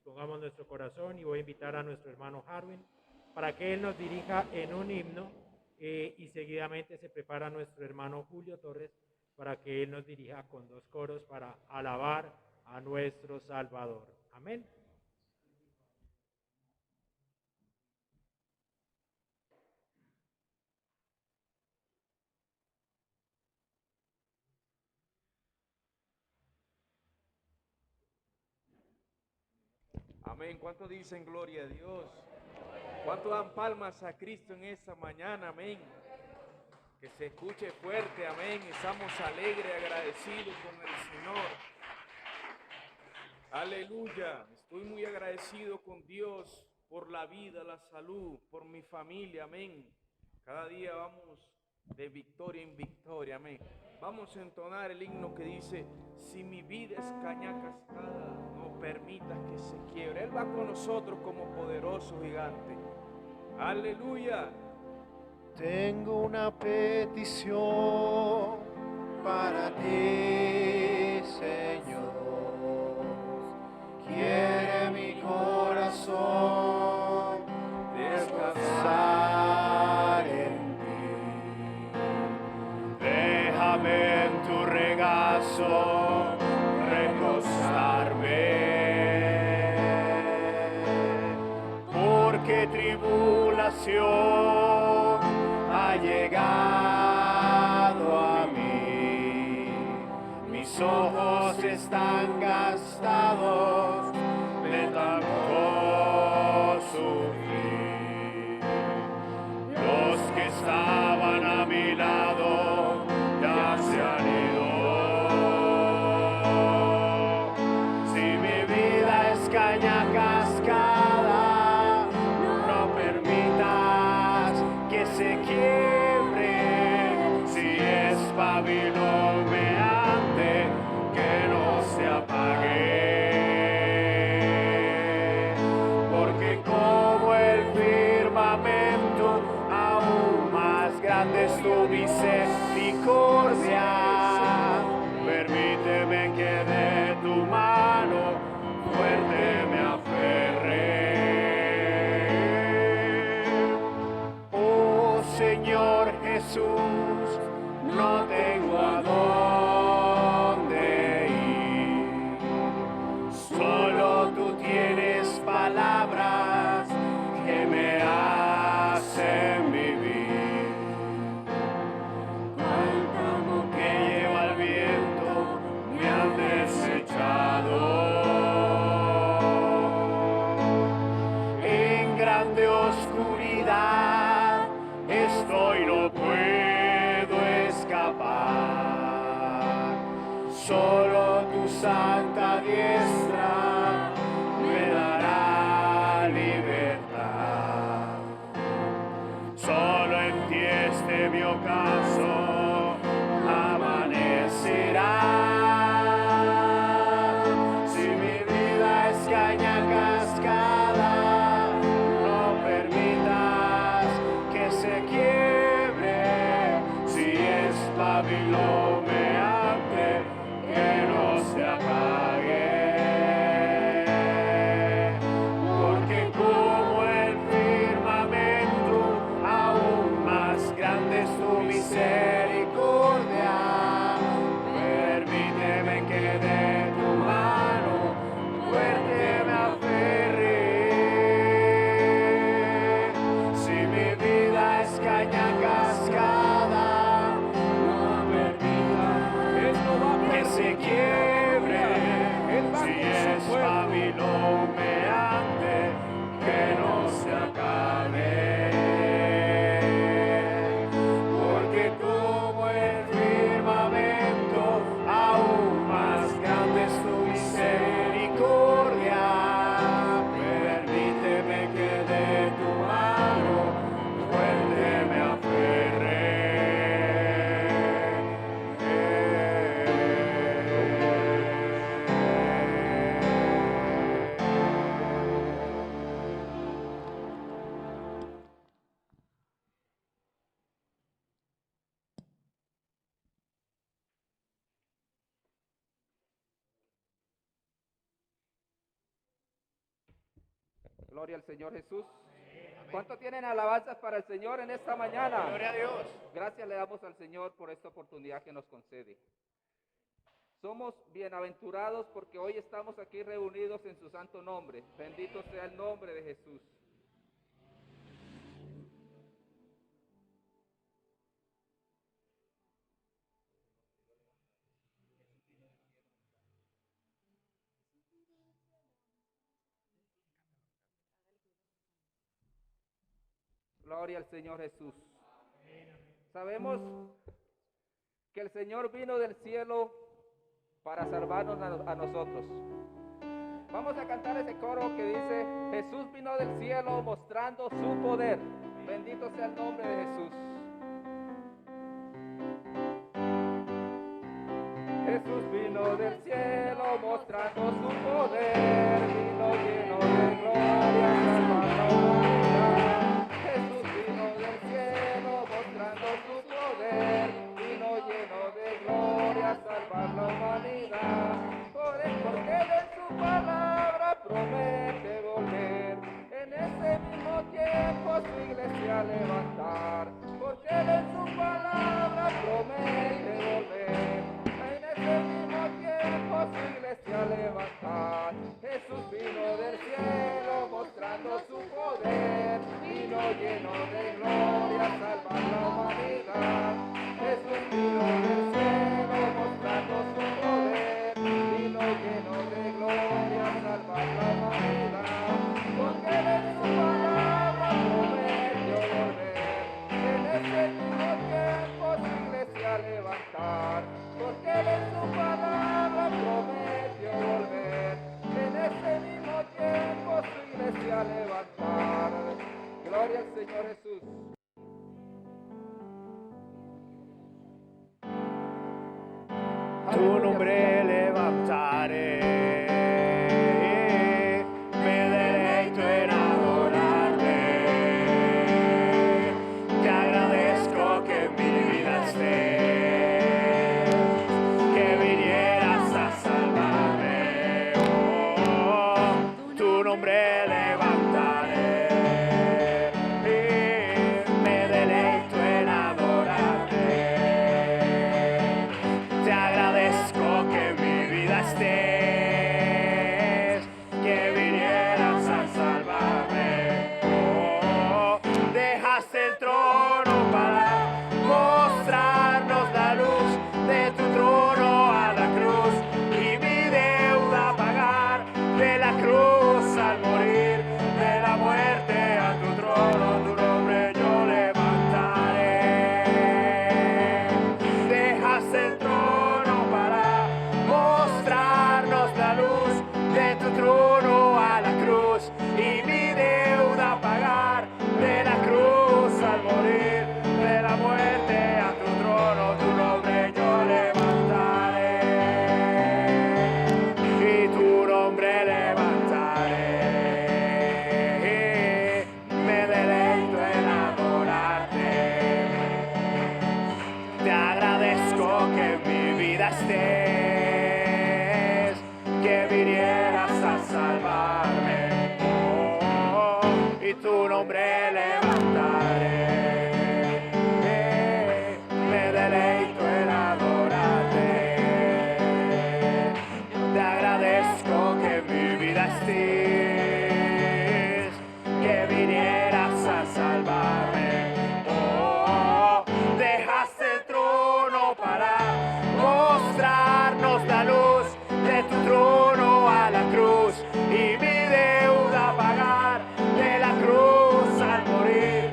Dispongamos nuestro corazón y voy a invitar a nuestro hermano Harwin para que él nos dirija en un himno y seguidamente se prepara nuestro hermano Julio Torres para que él nos dirija con 2 coros para alabar a nuestro Salvador. Amén. Amén. ¿Cuántos dicen gloria a Dios? ¿Cuántos dan palmas a Cristo en esta mañana? Amén. Que se escuche fuerte. Amén. Estamos alegres, agradecidos con el Señor. Aleluya. Estoy muy agradecido con Dios por la vida, la salud, por mi familia. Amén. Cada día vamos de victoria en victoria. Amén. Vamos a entonar el himno que dice: si mi vida es caña cascada, no permitas que se quiebre. Él va con nosotros como poderoso gigante. Aleluya. Tengo una petición para ti, Señor. Quiere mi corazón descansar en ti. Déjame en tu regazo recostarme, porque tribulación ha llegado a mí. Mis ojos están gastados de tanto sufrir. Los que estaban a mi lado ya se han ido. Si mi vida es caña cascada, no permitas que se quiebre. Si es pabilo humeante, que no se apague. Porque como el firmamento, aún más grande es tu misericordia. Permíteme que de tu mano fuerte me aferre. Oh Señor Jesús, no tengo a dónde ir. Solo tú tienes palabras que me hacen vivir. Cuéntame que lleva el viento, me han desechado. En grande oscuridad estoy, no puedo escapar. Solo tu santa diestra me dará libertad. Solo en ti este mi ocaso amanecerá. Si mi vida es caña cascada, no permitas que se quiebre. Si es pabilo humeante, que no se apague. Gloria al Señor Jesús. ¿Cuánto tienen alabanzas para el Señor en esta mañana? Gloria a Dios. Gracias le damos al Señor por esta oportunidad que nos concede. Somos bienaventurados porque hoy estamos aquí reunidos en su santo nombre. Bendito sea el nombre de Jesús. Gloria al Señor Jesús. Sabemos que el Señor vino del cielo para salvarnos a nosotros. Vamos a cantar ese coro que dice: Jesús vino del cielo mostrando su poder. Bendito sea el nombre de Jesús. Jesús vino del cielo mostrando su poder, vino lleno de gloria, salvando la humanidad. Jesús vino del cielo mostrando su poder, vino lleno de gloria, salvar la humanidad. Porque Él en su palabra promete volver, en ese mismo tiempo su iglesia levantar. Porque Él en su palabra promete volver, en ese mismo tiempo su iglesia levantar. Jesús vino del cielo mostrando su poder, vino lleno de gloria, salvar la humanidad. Jesús vino del cielo mostrando su poder, vino lleno de gloria, salvar la humanidad. Porque Él en su palabra prometió volver, en ese mismo tiempo su iglesia levantar. Porque Él en su palabra prometió volver, en ese mismo tiempo su iglesia levantar. Gloria al Señor Jesús. Tu nombre levantaré, me deleito en adorarte. Te agradezco que en mi vida estés, que vinieras a salvarme. Oh, tu nombre levantaré, me deleito en adorarte. Te agradezco que en mi vida estés, que vinieras a salvarme. Oh, dejaste el trono para mostrarnos la luz, de tu trono a la cruz y mi deuda pagar, de la cruz al morir, de la muerte a tu trono, tu nombre yo levantaré. Dejaste el trono para mostrarnos la luz, de tu trono a la cruz y mi deuda pagar, de la cruz al morir, de la muerte a tu trono, tu nombre yo levantaré, y tu nombre levantaré, me deleito en adorarte. Te agradezco que en mi vida estés, que vinieras a salvarme. Oh, y tu nombre levantaré, me deleito en adorarte. Te agradezco que en mi vida estés, que vinieras a salvarme. Oh, dejaste el trono para mostrarnos la luz, de tu trono a la cruz y mi deuda pagar, de la cruz al morir,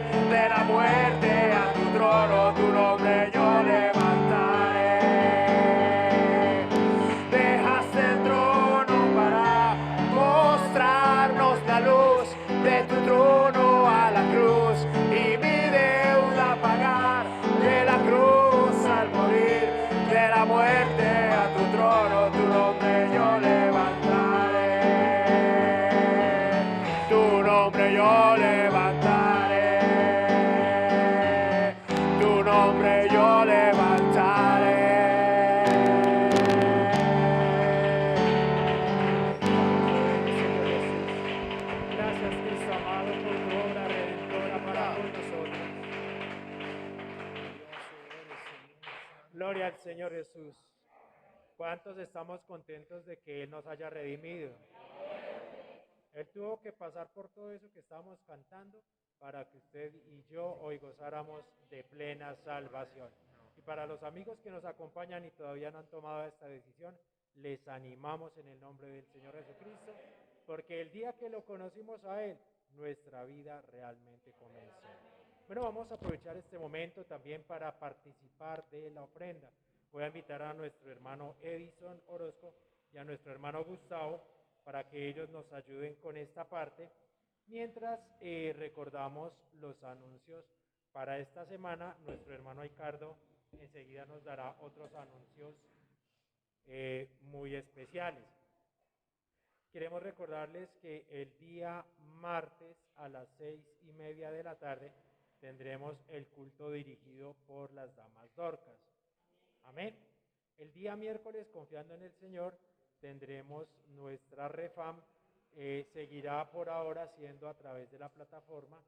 Gloria al Señor Jesús. ¿Cuántos estamos contentos de que Él nos haya redimido? Él tuvo que pasar por todo eso que estamos cantando para que usted y yo hoy gozáramos de plena salvación. Y para los amigos que nos acompañan y todavía no han tomado esta decisión, les animamos en el nombre del Señor Jesucristo, porque el día que lo conocimos a Él, nuestra vida realmente comenzó. Bueno, vamos a aprovechar este momento también para participar de la ofrenda. Voy a invitar a nuestro hermano Edison Orozco y a nuestro hermano Gustavo para que ellos nos ayuden con esta parte, mientras recordamos los anuncios para esta semana. Nuestro hermano Ricardo enseguida nos dará otros anuncios muy especiales. Queremos recordarles que el día martes a las 6:30 de la tarde tendremos el culto dirigido por las damas Dorcas. Amén. El día miércoles, confiando en el Señor, tendremos nuestra refam. Seguirá por ahora siendo a través de la plataforma,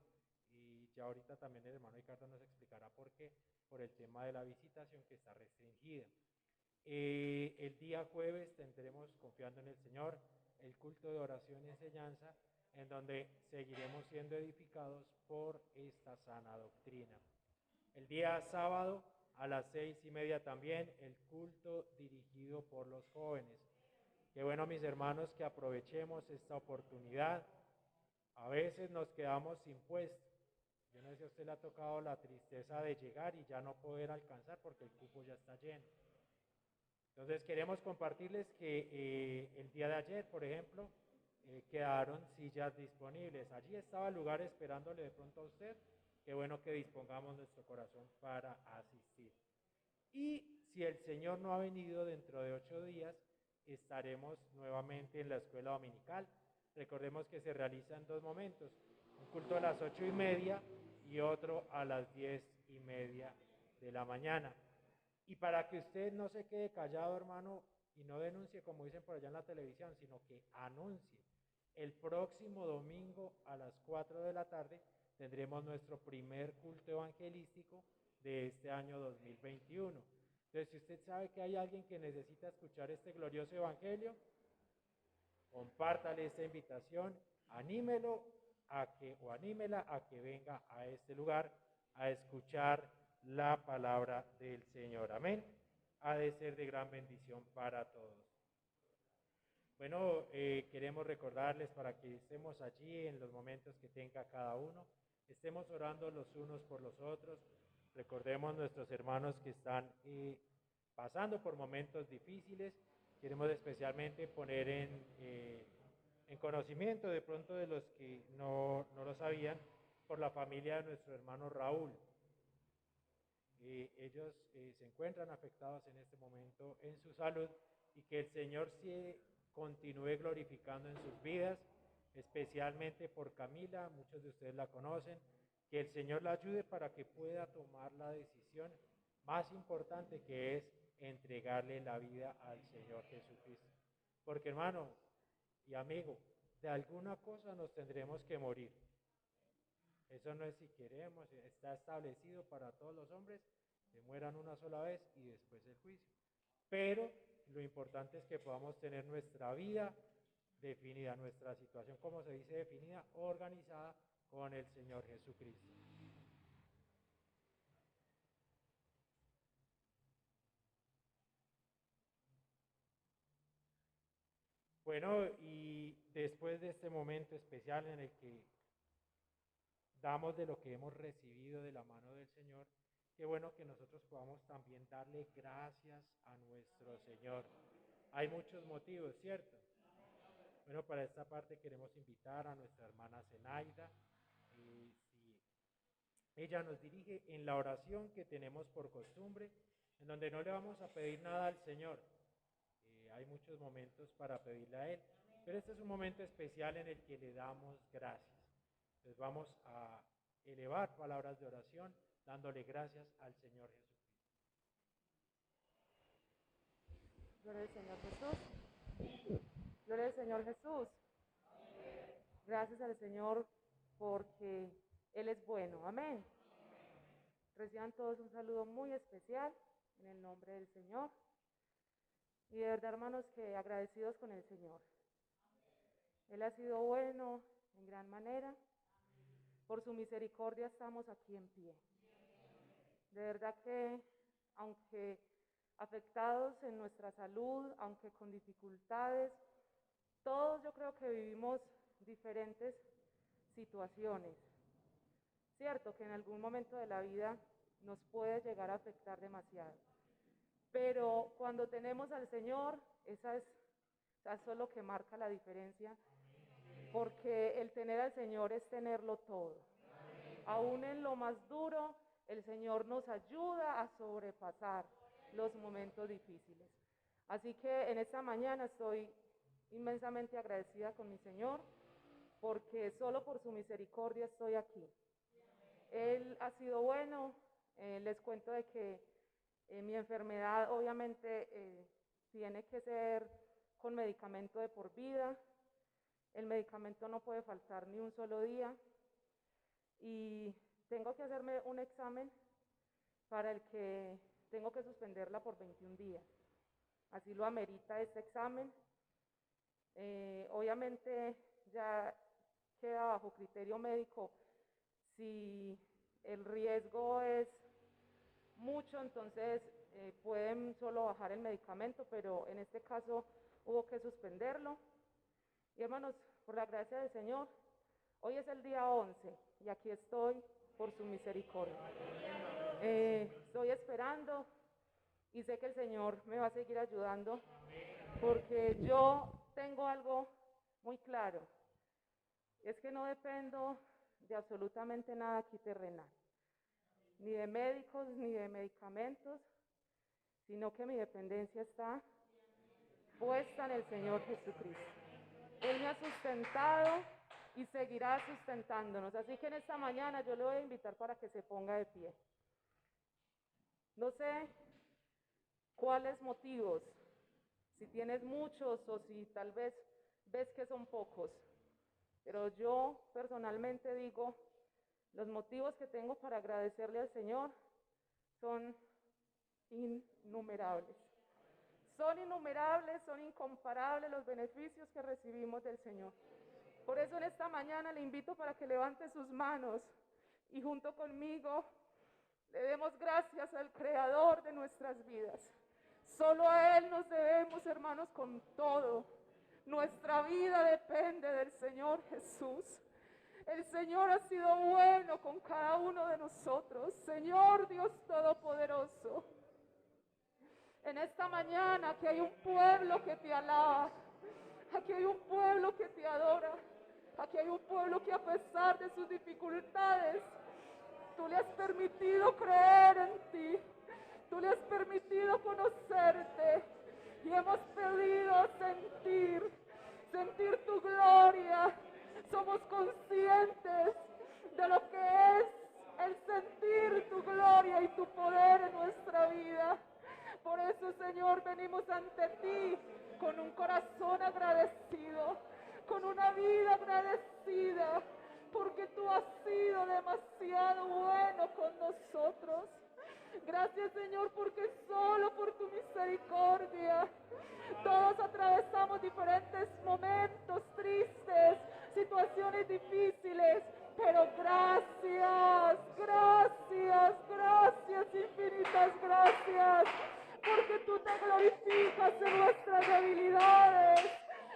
y ya ahorita también el hermano Ricardo nos explicará por qué, por el tema de la visitación que está restringida. El día jueves tendremos, confiando en el Señor, el culto de oración y enseñanza, en donde seguiremos siendo edificados por esta sana doctrina. El día sábado a las 6:30 también el culto dirigido por los jóvenes. Qué bueno, mis hermanos, que aprovechemos esta oportunidad. A veces nos quedamos sin puesto. Yo no sé si a usted le ha tocado la tristeza de llegar y ya no poder alcanzar porque el cupo ya está lleno. Entonces queremos compartirles que el día de ayer, por ejemplo, quedaron sillas disponibles. Allí estaba el lugar esperándole de pronto a usted. Qué bueno que dispongamos nuestro corazón para asistir. Y si el Señor no ha venido dentro de 8 días, estaremos nuevamente en la escuela dominical. Recordemos que se realiza en 2 momentos, un culto a las 8:30 y otro a las 10:30 de la mañana. Y para que usted no se quede callado, hermano, y no denuncie como dicen por allá en la televisión, sino que anuncie. El próximo domingo a las 4 de la tarde tendremos nuestro primer culto evangelístico de este año 2021. Entonces, si usted sabe que hay alguien que necesita escuchar este glorioso evangelio, compártale esta invitación, anímelo o anímela a que venga a este lugar a escuchar la palabra del Señor. Amén. Ha de ser de gran bendición para todos. Bueno, queremos recordarles para que estemos allí en los momentos que tenga cada uno, estemos orando los unos por los otros. Recordemos nuestros hermanos que están pasando por momentos difíciles. Queremos especialmente poner en conocimiento de pronto de los que no lo sabían, por la familia de nuestro hermano Raúl. Ellos se encuentran afectados en este momento en su salud, y que el Señor se continúe glorificando en sus vidas, especialmente por Camila. Muchos de ustedes la conocen. Que el Señor la ayude para que pueda tomar la decisión más importante, que es entregarle la vida al Señor Jesucristo. Porque, hermano y amigo, de alguna cosa nos tendremos que morir. Eso no es si queremos, está establecido para todos los hombres que mueran una sola vez y después el juicio. Pero lo importante es que podamos tener nuestra vida definida, nuestra situación, como se dice, definida, organizada con el Señor Jesucristo. Bueno, y después de este momento especial en el que damos de lo que hemos recibido de la mano del Señor, qué bueno que nosotros podamos también darle gracias a nuestro Señor. Hay muchos motivos, ¿cierto? Bueno, para esta parte queremos invitar a nuestra hermana Zenaida. Si ella nos dirige en la oración que tenemos por costumbre, en donde no le vamos a pedir nada al Señor. Hay muchos momentos para pedirle a Él, pero este es un momento especial en el que le damos gracias. Entonces vamos a elevar palabras de oración dándole gracias al Señor Jesucristo. Gloria al Señor Jesús. Gloria al Señor Jesús. Gracias al Señor porque Él es bueno. Amén. Reciban todos un saludo muy especial en el nombre del Señor. Y de verdad, hermanos, que agradecidos con el Señor. Él ha sido bueno en gran manera. Por su misericordia estamos aquí en pie. De verdad que, aunque afectados en nuestra salud, aunque con dificultades, todos yo creo que vivimos diferentes situaciones. Cierto que en algún momento de la vida nos puede llegar a afectar demasiado. Pero cuando tenemos al Señor, eso es lo que marca la diferencia, porque el tener al Señor es tenerlo todo. Aún en lo más duro, el Señor nos ayuda a sobrepasar los momentos difíciles. Así que en esta mañana estoy inmensamente agradecida con mi Señor, porque solo por su misericordia estoy aquí. Él ha sido bueno. Les cuento de que mi enfermedad obviamente tiene que ser con medicamento de por vida. El medicamento no puede faltar ni un solo día. Y tengo que hacerme un examen para el que tengo que suspenderla por 21 días. Así lo amerita este examen. Obviamente ya queda bajo criterio médico. Si el riesgo es mucho, entonces pueden solo bajar el medicamento, pero en este caso hubo que suspenderlo. Y hermanos, por la gracia del Señor, hoy es el día 11 y aquí estoy por su misericordia. Estoy esperando y sé que el Señor me va a seguir ayudando, porque yo tengo algo muy claro, es que no dependo de absolutamente nada aquí terrenal, ni de médicos, ni de medicamentos, sino que mi dependencia está puesta en el Señor Jesucristo. Él me ha sustentado y seguirá sustentándonos. Así que en esta mañana yo le voy a invitar para que se ponga de pie. No sé cuáles motivos, si tienes muchos o si tal vez ves que son pocos, pero yo personalmente digo, los motivos que tengo para agradecerle al Señor son innumerables. Son innumerables, son incomparables los beneficios que recibimos del Señor. Por eso en esta mañana le invito para que levante sus manos y junto conmigo le demos gracias al Creador de nuestras vidas. Solo a Él nos debemos, hermanos, con todo. Nuestra vida depende del Señor Jesús. El Señor ha sido bueno con cada uno de nosotros. Señor Dios Todopoderoso, en esta mañana aquí hay un pueblo que te alaba, aquí hay un pueblo que te adora, aquí hay un pueblo que a pesar de sus dificultades, tú le has permitido creer en ti, tú le has permitido conocerte y hemos podido sentir tu gloria. Somos conscientes de lo que es el sentir tu gloria y tu poder en nuestra vida. Por eso, Señor, venimos ante ti con un corazón agradecido, con una vida agradecida, porque tú has sido demasiado bueno con nosotros. Gracias, Señor, porque solo por tu misericordia todos atravesamos diferentes momentos tristes, situaciones difíciles, pero gracias, infinitas gracias, porque tú te glorificas en nuestras debilidades,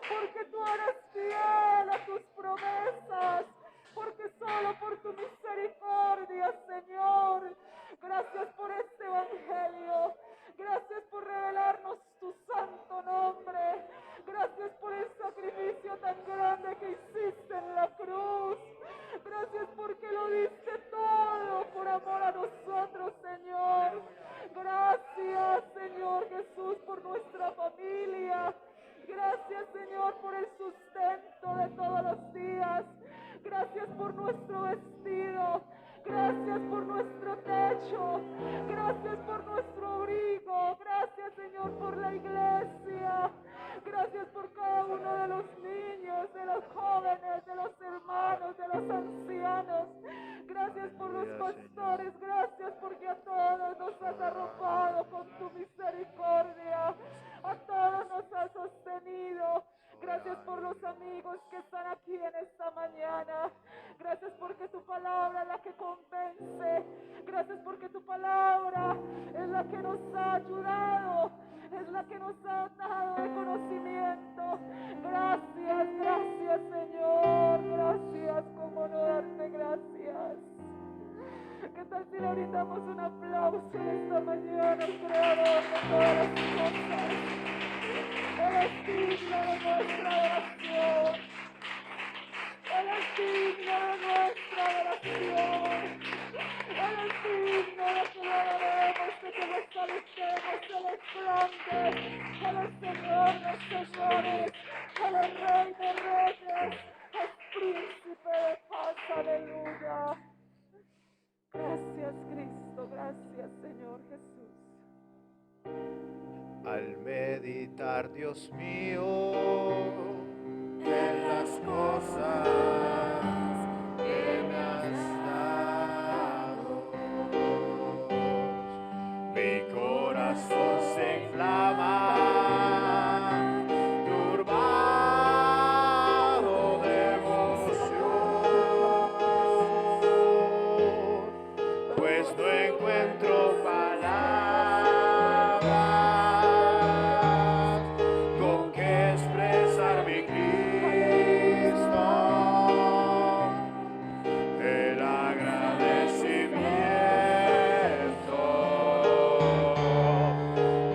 porque tú eres fiel a tus promesas, porque solo por tu misericordia, Señor. Gracias por este evangelio, gracias por revelarnos tu santo nombre, gracias por el sacrificio tan grande que hiciste en la cruz, gracias porque lo diste todo por amor a nosotros, Señor. Gracias, Señor Jesús, por nuestra familia. Gracias, Señor, por el sustento de todos los días. Gracias por nuestro vestido. Gracias por nuestro techo. Gracias por nuestro abrigo. Gracias, Señor, por la iglesia. Gracias por cada uno de los niños, de los jóvenes, de los hermanos, de los ancianos. Gracias por los pastores. Gracias porque a todos nos has arropado con tu hermanos que están aquí en esta mañana. Gracias porque tu palabra es la que convence. Gracias porque tu palabra es la que nos ha ayudado, es la que nos ha dado de conocimiento. Gracias, gracias Señor, gracias, cómo no darte gracias. ¿Qué tal si le brindamos un aplauso en esta mañana al Creador de todas las cosas? Él es digno de nuestra adoración. Él es digno de nuestra adoración. Él es digno de que lo adoremos, de que lo exaltemos. Él es grande. Él es Señor de señores. Él es Rey de reyes. Es príncipe de paz. Aleluya. Gracias Cristo, gracias Señor Jesús. Al meditar, Dios mío, en las cosas que me has dado, mi corazón se inflama, turbado de emoción, pues no encuentro palabras con que expresar mi Cristo, el agradecimiento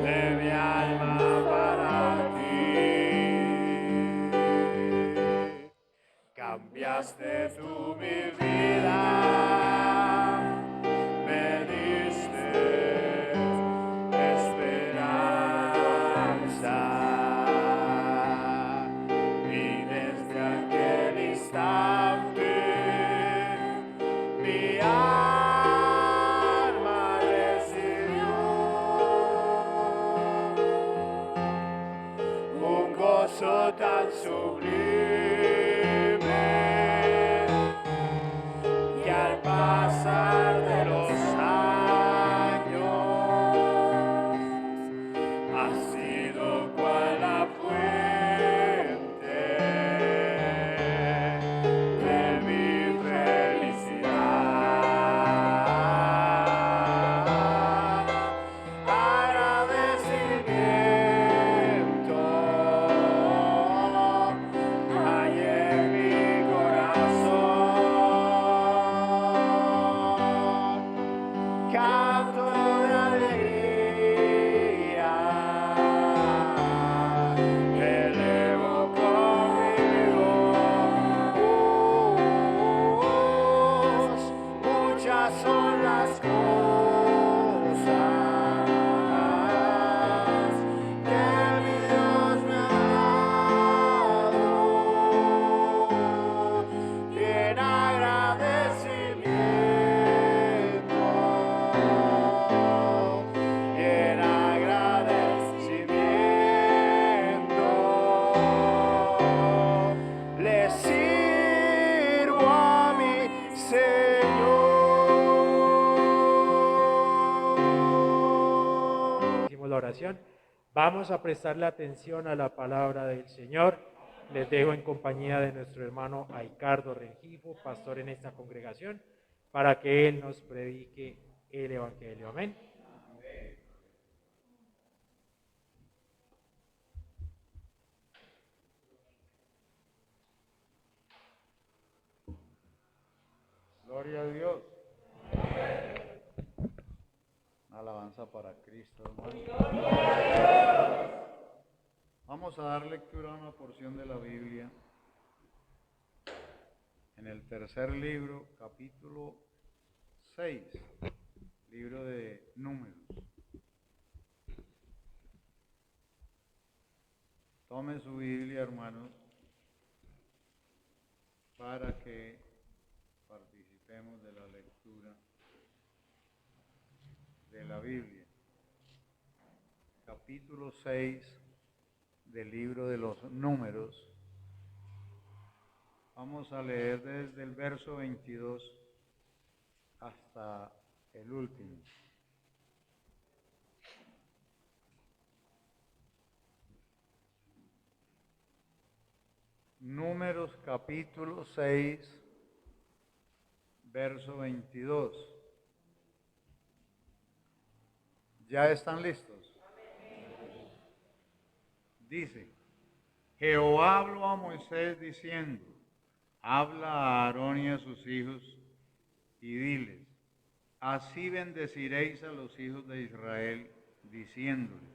de mi alma para ti. Cambiaste tú mi vida, me diste esperanza, y desde aquel instante mi alma recibió un gozo tan sublime, y al pasar de los años ha sido cual la fuente de mi felicidad. Agradecimiento hay en mi corazón, canto de alegría, elevo con mi voz. Muchas son las cosas que mi Dios me ha dado, y en agradecimiento, y en agradecimiento le sirvo a mi Señor. Hicimos la oración. Vamos a prestarle atención a la palabra del Señor. Les dejo en compañía de nuestro hermano Aicardo Rengifo, pastor en esta congregación, para que él nos predique el Evangelio. Amén. Gloria a Dios. Una alabanza para Cristo, hermano. Vamos a dar lectura a una porción de la Biblia en el tercer libro, capítulo 6, libro de Números. Tome su Biblia, hermanos, para que participemos de la lectura de la Biblia. Capítulo 6 del libro de los Números. Vamos a leer desde el verso 22 hasta el último. Números capítulo 6, verso 22. ¿Ya están listos? Dice, Jehová habló a Moisés diciendo, habla a Aarón y a sus hijos y diles, así bendeciréis a los hijos de Israel, diciéndoles,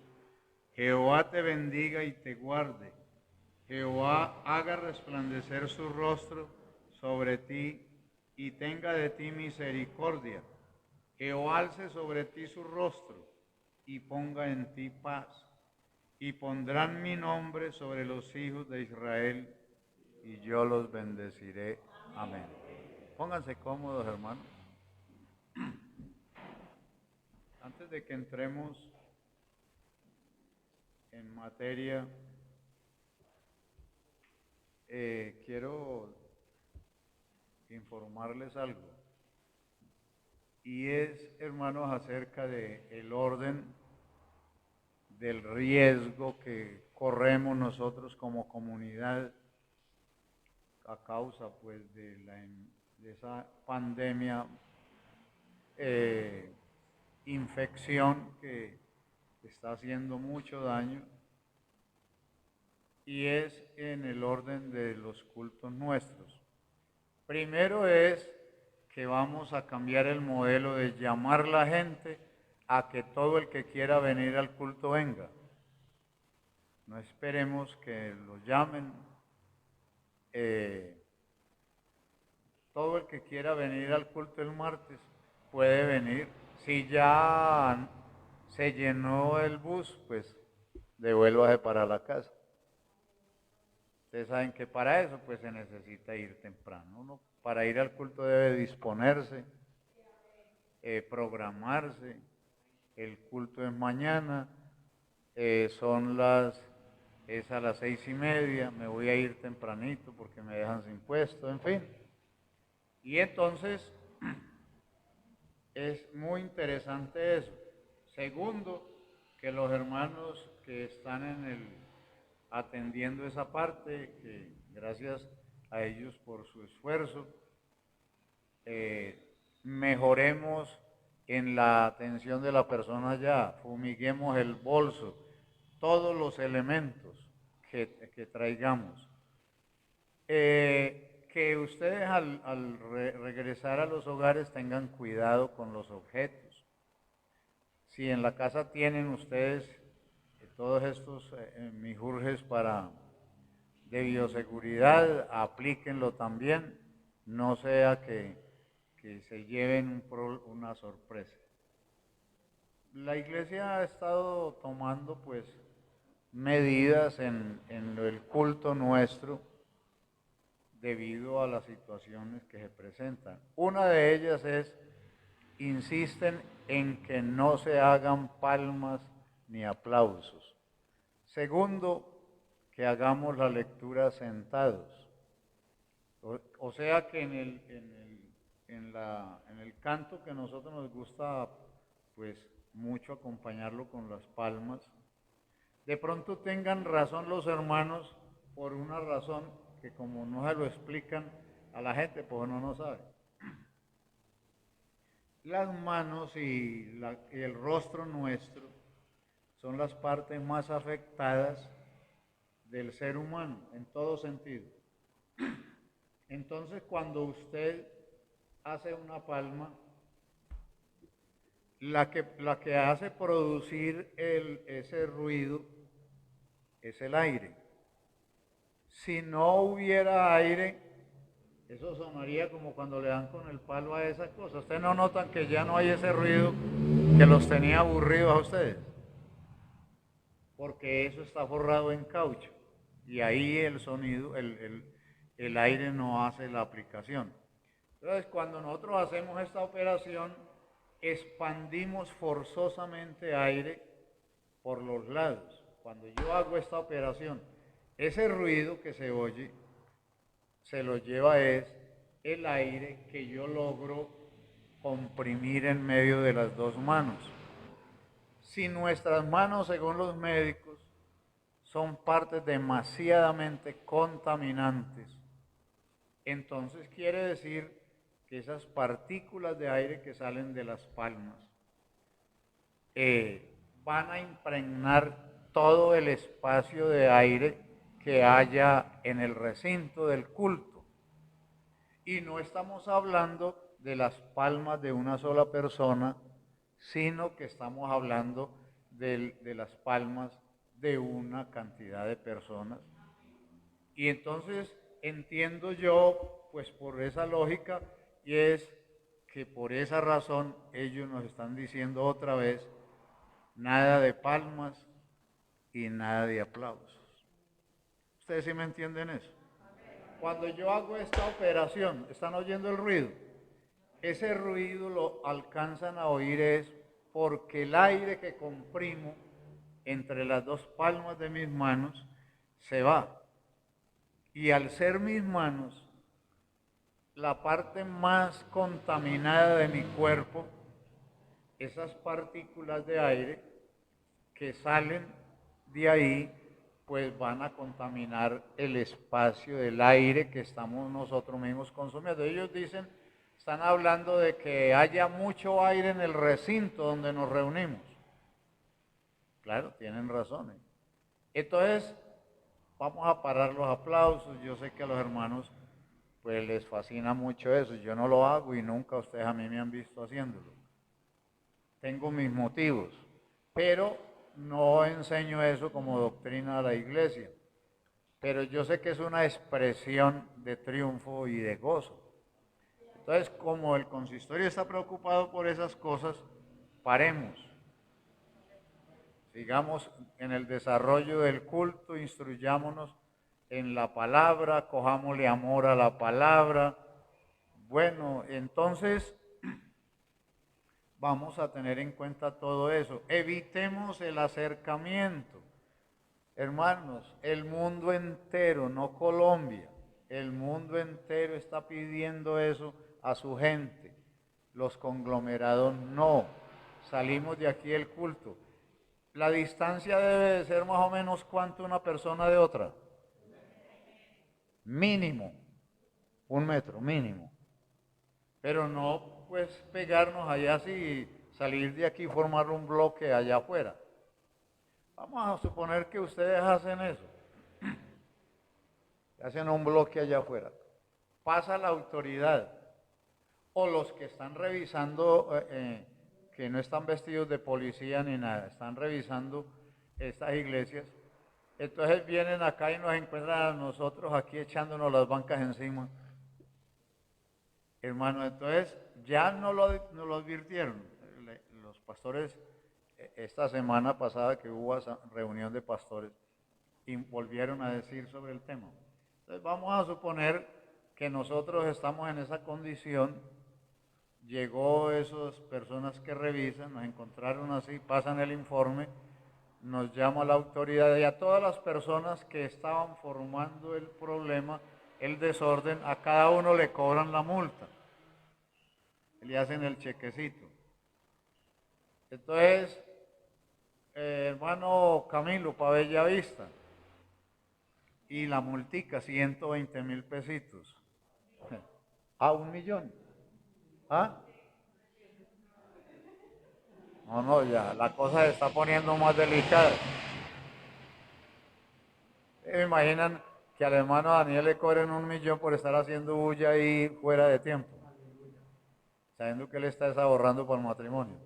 Jehová te bendiga y te guarde. Jehová haga resplandecer su rostro sobre ti y tenga de ti misericordia. Jehová alce sobre ti su rostro y ponga en ti paz. Y pondrán mi nombre sobre los hijos de Israel y yo los bendeciré. Amén. Pónganse cómodos, hermanos. Antes de que entremos en materia, quiero informarles algo, y es, hermanos, acerca del orden del riesgo que corremos nosotros como comunidad a causa pues de esa pandemia, infección que está haciendo mucho daño, y es en el orden de los cultos nuestros. Primero es que vamos a cambiar el modelo de llamar la gente a que todo el que quiera venir al culto venga. No esperemos que lo llamen. Todo el que quiera venir al culto el martes puede venir. Si ya se llenó el bus, pues devuélvase para la casa. Ustedes saben que para eso pues se necesita ir temprano. Uno para ir al culto debe disponerse, programarse. El culto es mañana, es a las 6:30, me voy a ir tempranito porque me dejan sin puesto, en fin. Y entonces es muy interesante eso. Segundo, que los hermanos que están atendiendo esa parte, que gracias a ellos por su esfuerzo, mejoremos en la atención de la persona allá, fumiguemos el bolso, todos los elementos que traigamos. Que ustedes al regresar a los hogares tengan cuidado con los objetos. Si en la casa tienen ustedes todos estos mijurjes de bioseguridad, aplíquenlo también, no sea que se lleven una sorpresa. La iglesia ha estado tomando pues medidas en el culto nuestro debido a las situaciones que se presentan. Una de ellas insisten en que no se hagan palmas ni aplausos. Segundo, que hagamos la lectura sentados. O sea que en el canto que a nosotros nos gusta pues mucho acompañarlo con las palmas, de pronto tengan razón los hermanos por una razón que como no se lo explican a la gente, pues uno no sabe. Las manos y el rostro nuestro son las partes más afectadas del ser humano en todo sentido. Entonces, cuando usted hace una palma, la que hace producir ese ruido es el aire. Si no hubiera aire, eso sonaría como cuando le dan con el palo a esas cosas. ¿Ustedes no notan que ya no hay ese ruido que los tenía aburridos a ustedes? Porque eso está forrado en caucho y ahí el sonido, el aire no hace la aplicación. Entonces, cuando nosotros hacemos esta operación, expandimos forzosamente aire por los lados. Cuando yo hago esta operación, ese ruido que se oye, se lo lleva el aire que yo logro comprimir en medio de las dos manos. Si nuestras manos, según los médicos, son partes demasiadamente contaminantes. Entonces quiere decir que esas partículas de aire que salen de las palmas van a impregnar todo el espacio de aire que haya en el recinto del culto. Y no estamos hablando de las palmas de una sola persona, sino que estamos hablando de las palmas de una cantidad de personas. Y entonces entiendo yo, pues por esa lógica, y es que por esa razón ellos nos están diciendo otra vez, nada de palmas y nada de aplausos. ¿Ustedes sí me entienden eso? Cuando yo hago esta operación, ¿están oyendo el ruido? Ese ruido lo alcanzan a oír es porque el aire que comprimo entre las dos palmas de mis manos se va. Y al ser mis manos la parte más contaminada de mi cuerpo, esas partículas de aire que salen de ahí, pues van a contaminar el espacio del aire que estamos nosotros mismos consumiendo. Ellos dicen, están hablando de que haya mucho aire en el recinto donde nos reunimos. Claro, tienen razones. Entonces, vamos a parar los aplausos. Yo sé que a los hermanos pues les fascina mucho eso. Yo no lo hago y nunca ustedes a mí me han visto haciéndolo. Tengo mis motivos, pero no enseño eso como doctrina de la iglesia. Pero yo sé que es una expresión de triunfo y de gozo. Entonces, como el consistorio está preocupado por esas cosas, paremos. Sigamos en el desarrollo del culto, instruyámonos en la palabra, cojámosle amor a la palabra. Bueno, entonces vamos a tener en cuenta todo eso. Evitemos el acercamiento. Hermanos, el mundo entero, no Colombia, el mundo entero está pidiendo eso a su gente. Los conglomerados no. Salimos de aquí del culto. La distancia debe de ser más o menos ¿cuánto una persona de otra? Mínimo, 1 metro, mínimo. Pero no pues pegarnos allá así y salir de aquí y formar un bloque allá afuera. Vamos a suponer que ustedes hacen eso. Hacen un bloque allá afuera. Pasa la autoridad o los que están revisando, que no están vestidos de policía ni nada, están revisando estas iglesias. Entonces vienen acá y nos encuentran a nosotros aquí echándonos las bancas encima. Hermano, entonces ya nos lo advirtieron los pastores esta semana pasada que hubo esa reunión de pastores y volvieron a decir sobre el tema. Entonces vamos a suponer que nosotros estamos en esa condición, llegó esas personas que revisan, nos encontraron así, pasan el informe, nos llama la autoridad y a todas las personas que estaban formando el problema, el desorden, a cada uno le cobran la multa, le hacen el chequecito. Entonces, hermano Camilo, para Bellavista, y la multica, 120.000 pesitos. ¿A 1 millón? ¿Ah? No, ya, la cosa se está poniendo más delicada. ¿Se imaginan que al hermano Daniel le cobren 1 millón por estar haciendo bulla ahí fuera de tiempo? Sabiendo que él está ahorrando por matrimonio.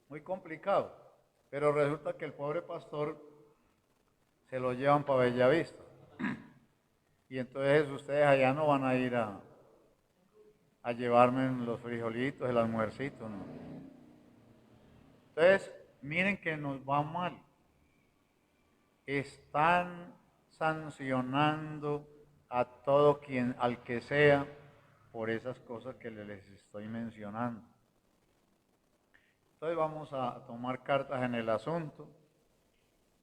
Muy complicado. Pero resulta que el pobre pastor se lo llevan para Bellavista. Y entonces ustedes allá no van a ir a llevarme los frijolitos, el almuercito, ¿no? Entonces, miren que nos va mal. Están sancionando a todo al que sea, por esas cosas que les estoy mencionando. Entonces vamos a tomar cartas en el asunto.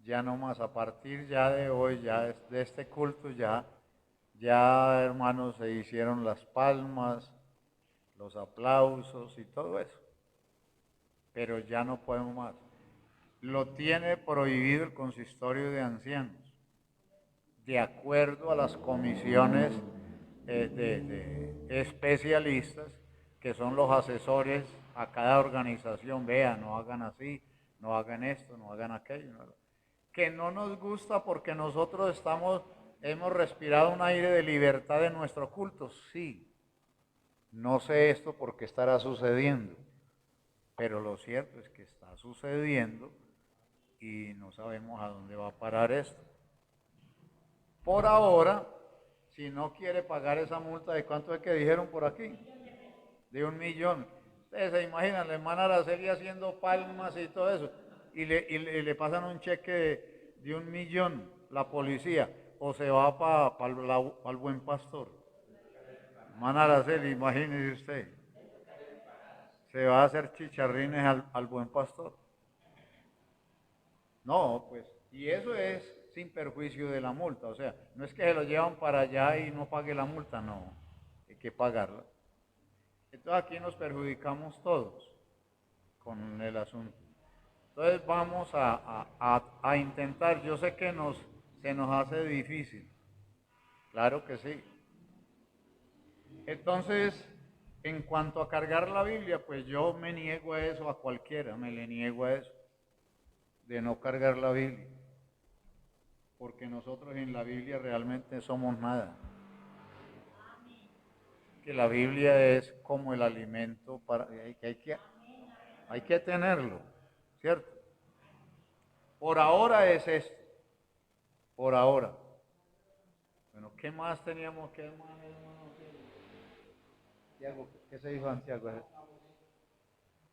Ya no más, a partir ya de hoy, ya de este culto, ya hermanos se hicieron las palmas, los aplausos y todo eso. pero ya no podemos más. Lo tiene prohibido el consistorio de ancianos, de acuerdo a las comisiones de especialistas, que son los asesores a cada organización. Vean, no hagan así, no hagan esto, no hagan aquello. Que no nos gusta porque nosotros hemos respirado un aire de libertad en nuestro culto, sí. No sé esto por qué estará sucediendo, pero lo cierto es que está sucediendo y no sabemos a dónde va a parar esto. Por ahora, si no quiere pagar esa multa, ¿de cuánto es que dijeron por aquí? De 1 millón. Ustedes se imaginan, la hermana Araceli haciendo palmas y todo eso, y le pasan un cheque de 1 millón, la policía, o se va para el Buen Pastor. Hermana Araceli, imagínese usted, se va a hacer chicharrines al Buen Pastor. No, pues, y eso es sin perjuicio de la multa, o sea, no es que se lo llevan para allá y no pague la multa, no, hay que pagarla. Entonces aquí nos perjudicamos todos con el asunto. Entonces vamos a intentar, yo sé que se nos hace difícil, claro que sí. Entonces, en cuanto a cargar la Biblia, pues yo me niego a eso, a cualquiera, me le niego a eso, de no cargar la Biblia, porque nosotros en la Biblia realmente somos nada. Que la Biblia es como el alimento hay que tenerlo, ¿cierto? Por ahora es esto, por ahora. Bueno, ¿qué más teníamos que, hermano? Santiago, ¿qué se dijo Santiago?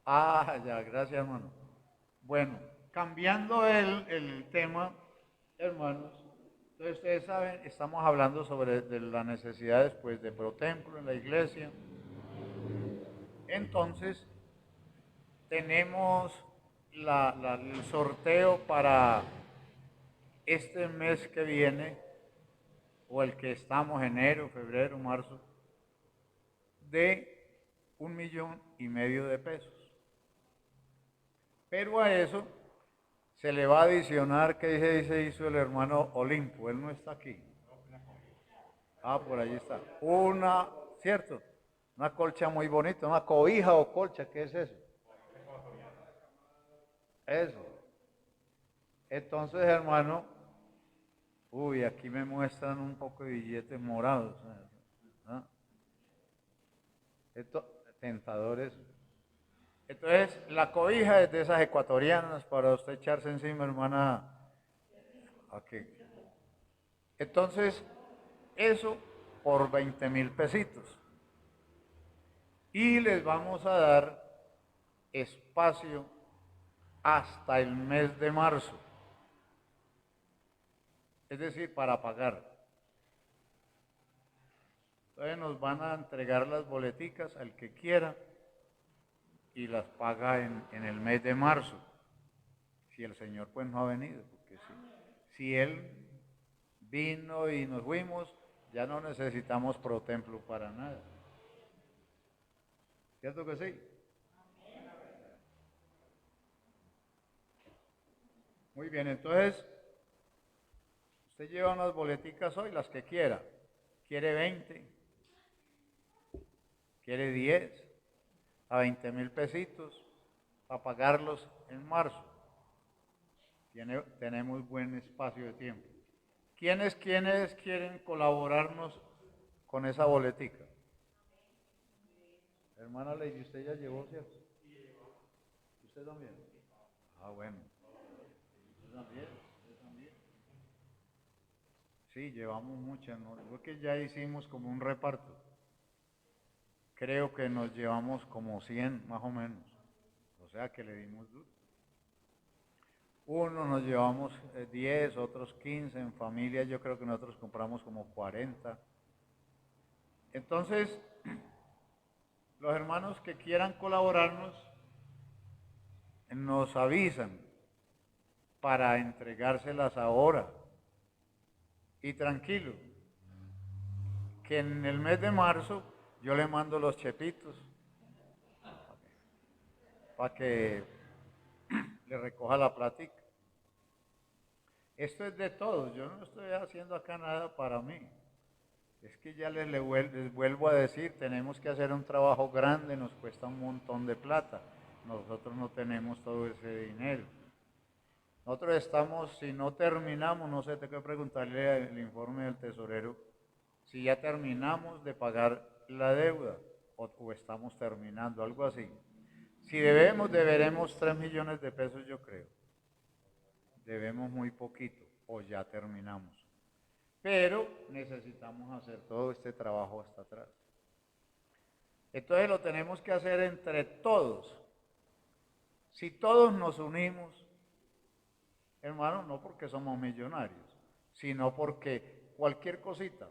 Ah, ya, gracias, hermano. Bueno, cambiando el tema, hermanos, entonces ustedes saben, estamos hablando sobre de las necesidades pues, de protemplo en la iglesia. Entonces, tenemos el sorteo para este mes que viene, o el que estamos, enero, febrero, marzo, de 1,5 millones de pesos. Pero a eso se le va a adicionar, que se hizo el hermano Olimpo, él no está aquí. Ah, por allí está. ¿Cierto? Una colcha muy bonita, una cobija o colcha, ¿qué es eso? Eso. Entonces, hermano, aquí me muestran un poco de billetes morados. ¿No? Tentadores. Entonces, la cobija es de esas ecuatorianas para usted echarse encima, hermana. Aquí. Entonces, eso por 20,000 pesitos. Y les vamos a dar espacio hasta el mes de marzo. Es decir, para pagar. Entonces nos van a entregar las boleticas al que quiera y las paga en el mes de marzo. Si el Señor pues no ha venido, porque si Él vino y nos fuimos, ya no necesitamos protemplo para nada. ¿Cierto que sí? Muy bien, entonces, usted lleva unas boleticas hoy, las que quiera. ¿Quiere 20? ¿Quiere 10? A 20,000 pesitos para pagarlos en marzo. Tenemos buen espacio de tiempo. ¿Quiénes quieren colaborarnos con esa boletica? Hermana Lady, ¿usted ya llevó, cierto? ¿Usted también? Ah, bueno. ¿Usted también? Sí, llevamos muchas, ¿no? Porque ya hicimos como un reparto. Creo que nos llevamos como 100 más o menos. O sea que le dimos duro. Unos nos llevamos 10, otros 15. En familia yo creo que nosotros compramos como 40. Entonces, los hermanos que quieran colaborarnos nos avisan para entregárselas ahora. Y tranquilo, que en el mes de marzo yo le mando los chepitos para que le recoja la plática. Esto es de todos, yo no estoy haciendo acá nada para mí. Es que ya les vuelvo a decir, tenemos que hacer un trabajo grande, nos cuesta un montón de plata. Nosotros no tenemos todo ese dinero. Nosotros estamos, si no terminamos, no sé, tengo que preguntarle el informe del tesorero, si ya terminamos de pagar la deuda o estamos terminando, algo así. Si debemos, deberemos 3 millones de pesos, yo creo. Debemos muy poquito o ya terminamos. Pero necesitamos hacer todo este trabajo hasta atrás. Entonces lo tenemos que hacer entre todos. Si todos nos unimos, hermano, no porque somos millonarios, sino porque cualquier cosita,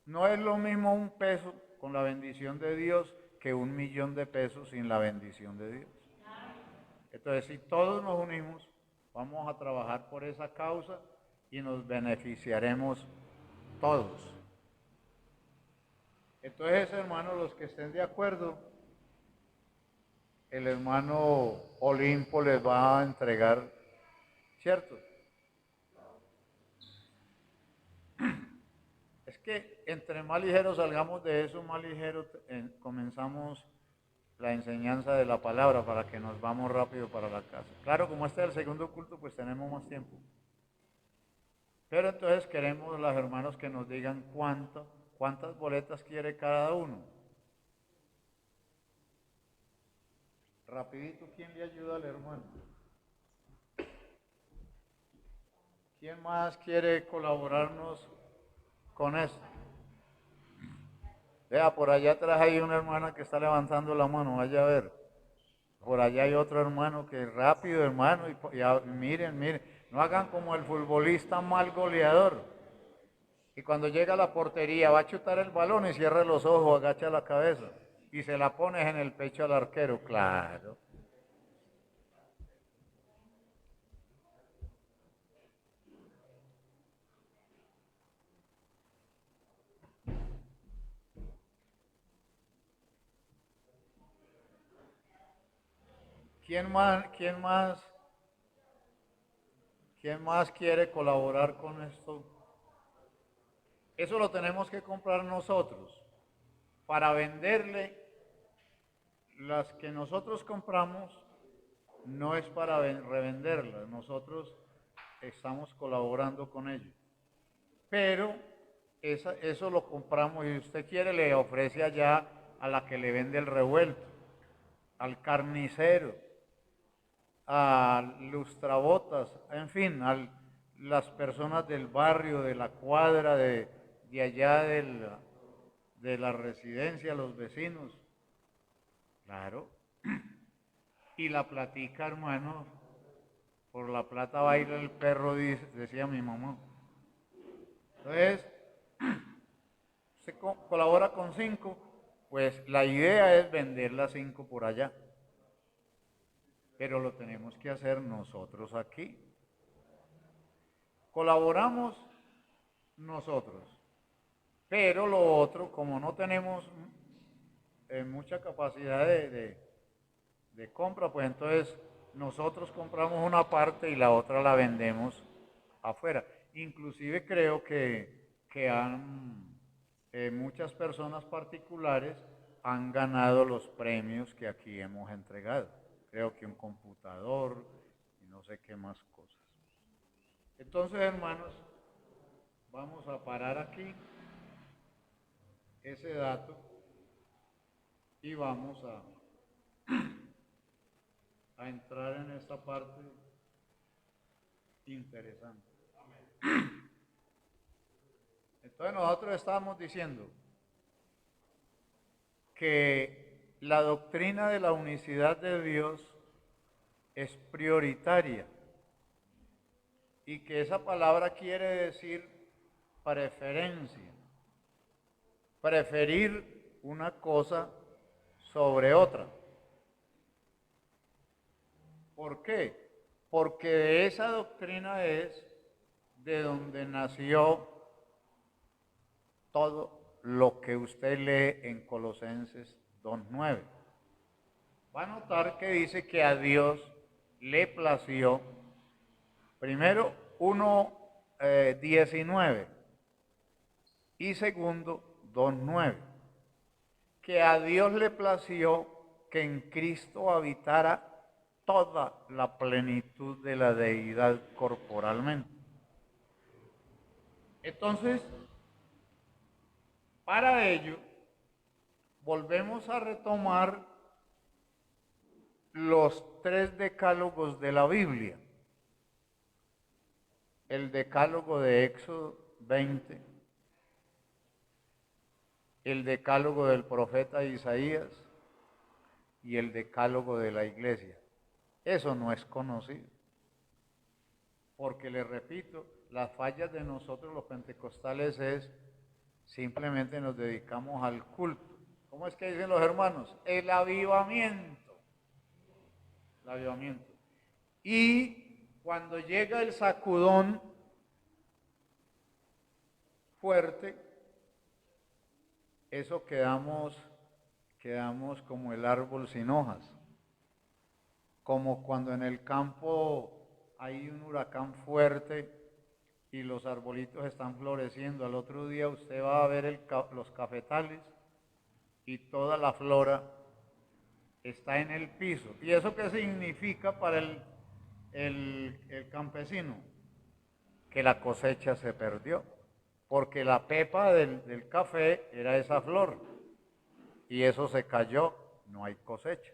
no es lo mismo un peso con la bendición de Dios que 1 millón de pesos sin la bendición de Dios. Entonces, si todos nos unimos, vamos a trabajar por esa causa y nos beneficiaremos todos. Entonces, hermanos, los que estén de acuerdo, el hermano Olimpo les va a entregar, ¿cierto? Es que entre más ligeros salgamos de eso, más ligero comenzamos la enseñanza de la palabra para que nos vamos rápido para la casa. Claro, como este es el segundo culto, pues tenemos más tiempo. Pero entonces queremos los hermanos que nos digan cuántas boletas quiere cada uno. Rapidito, ¿quién le ayuda al hermano? ¿Quién más quiere colaborarnos con esto? Vea, por allá atrás hay una hermana que está levantando la mano, vaya a ver. Por allá hay otro hermano que rápido, hermano, y miren, no hagan como el futbolista mal goleador. Y cuando llega a la portería va a chutar el balón y cierra los ojos, agacha la cabeza y se la pones en el pecho al arquero, claro. ¿Quién más quiere colaborar con esto? Eso lo tenemos que comprar nosotros. Para venderle, las que nosotros compramos no es para revenderlas, nosotros estamos colaborando con ellos. Pero eso lo compramos y usted quiere, le ofrece allá a la que le vende el revuelto, al carnicero, a lustrabotas, en fin, a las personas del barrio, de la cuadra, de allá de la residencia, los vecinos. Claro. Y la platica, hermano, por la plata baila el perro, decía mi mamá. Entonces, se colabora con 5, pues la idea es vender las 5 por allá. Pero lo tenemos que hacer nosotros aquí. Colaboramos nosotros. Pero lo otro, como no tenemos mucha capacidad de compra, pues entonces nosotros compramos una parte y la otra la vendemos afuera. Inclusive creo que muchas personas particulares han ganado los premios que aquí hemos entregado. Creo que un computador y no sé qué más cosas. Entonces, hermanos, vamos a parar aquí ese dato y vamos a entrar en esta parte interesante. Entonces nosotros estamos diciendo que la doctrina de la unicidad de Dios es prioritaria y que esa palabra quiere decir preferencia, preferir una cosa sobre otra. ¿Por qué? Porque de esa doctrina es de donde nació todo lo que usted lee en Colosenses 2:9. va a notar que dice que a Dios le plació, primero 1:19 y segundo 2:9, que a Dios le plació que en Cristo habitara toda la plenitud de la deidad corporalmente. Entonces, para ello, volvemos a retomar los 3 decálogos de la Biblia. El decálogo de Éxodo 20, el decálogo del profeta Isaías y el decálogo de la iglesia. Eso no es conocido, porque les repito, las fallas de nosotros los pentecostales es simplemente nos dedicamos al culto. ¿Cómo es que dicen los hermanos? El avivamiento. El avivamiento. Y cuando llega el sacudón fuerte, eso quedamos como el árbol sin hojas. Como cuando en el campo hay un huracán fuerte y los arbolitos están floreciendo. Al otro día usted va a ver los cafetales y toda la flora está en el piso. ¿Y eso qué significa para el campesino? Que la cosecha se perdió, porque la pepa del café era esa flor y eso se cayó, no hay cosecha.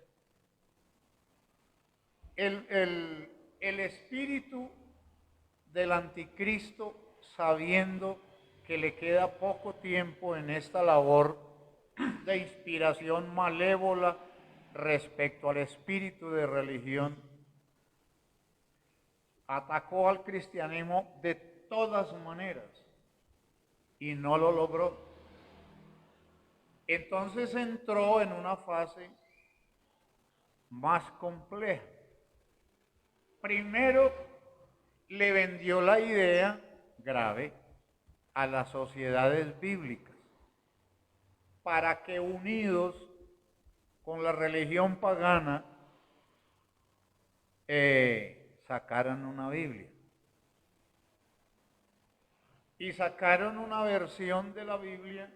El espíritu del anticristo, sabiendo que le queda poco tiempo en esta labor de inspiración malévola respecto al espíritu de religión, atacó al cristianismo de todas maneras y no lo logró. Entonces entró en una fase más compleja. Primero, le vendió la idea grave a las sociedades bíblicas para que unidos con la religión pagana sacaran una Biblia. Y sacaron una versión de la Biblia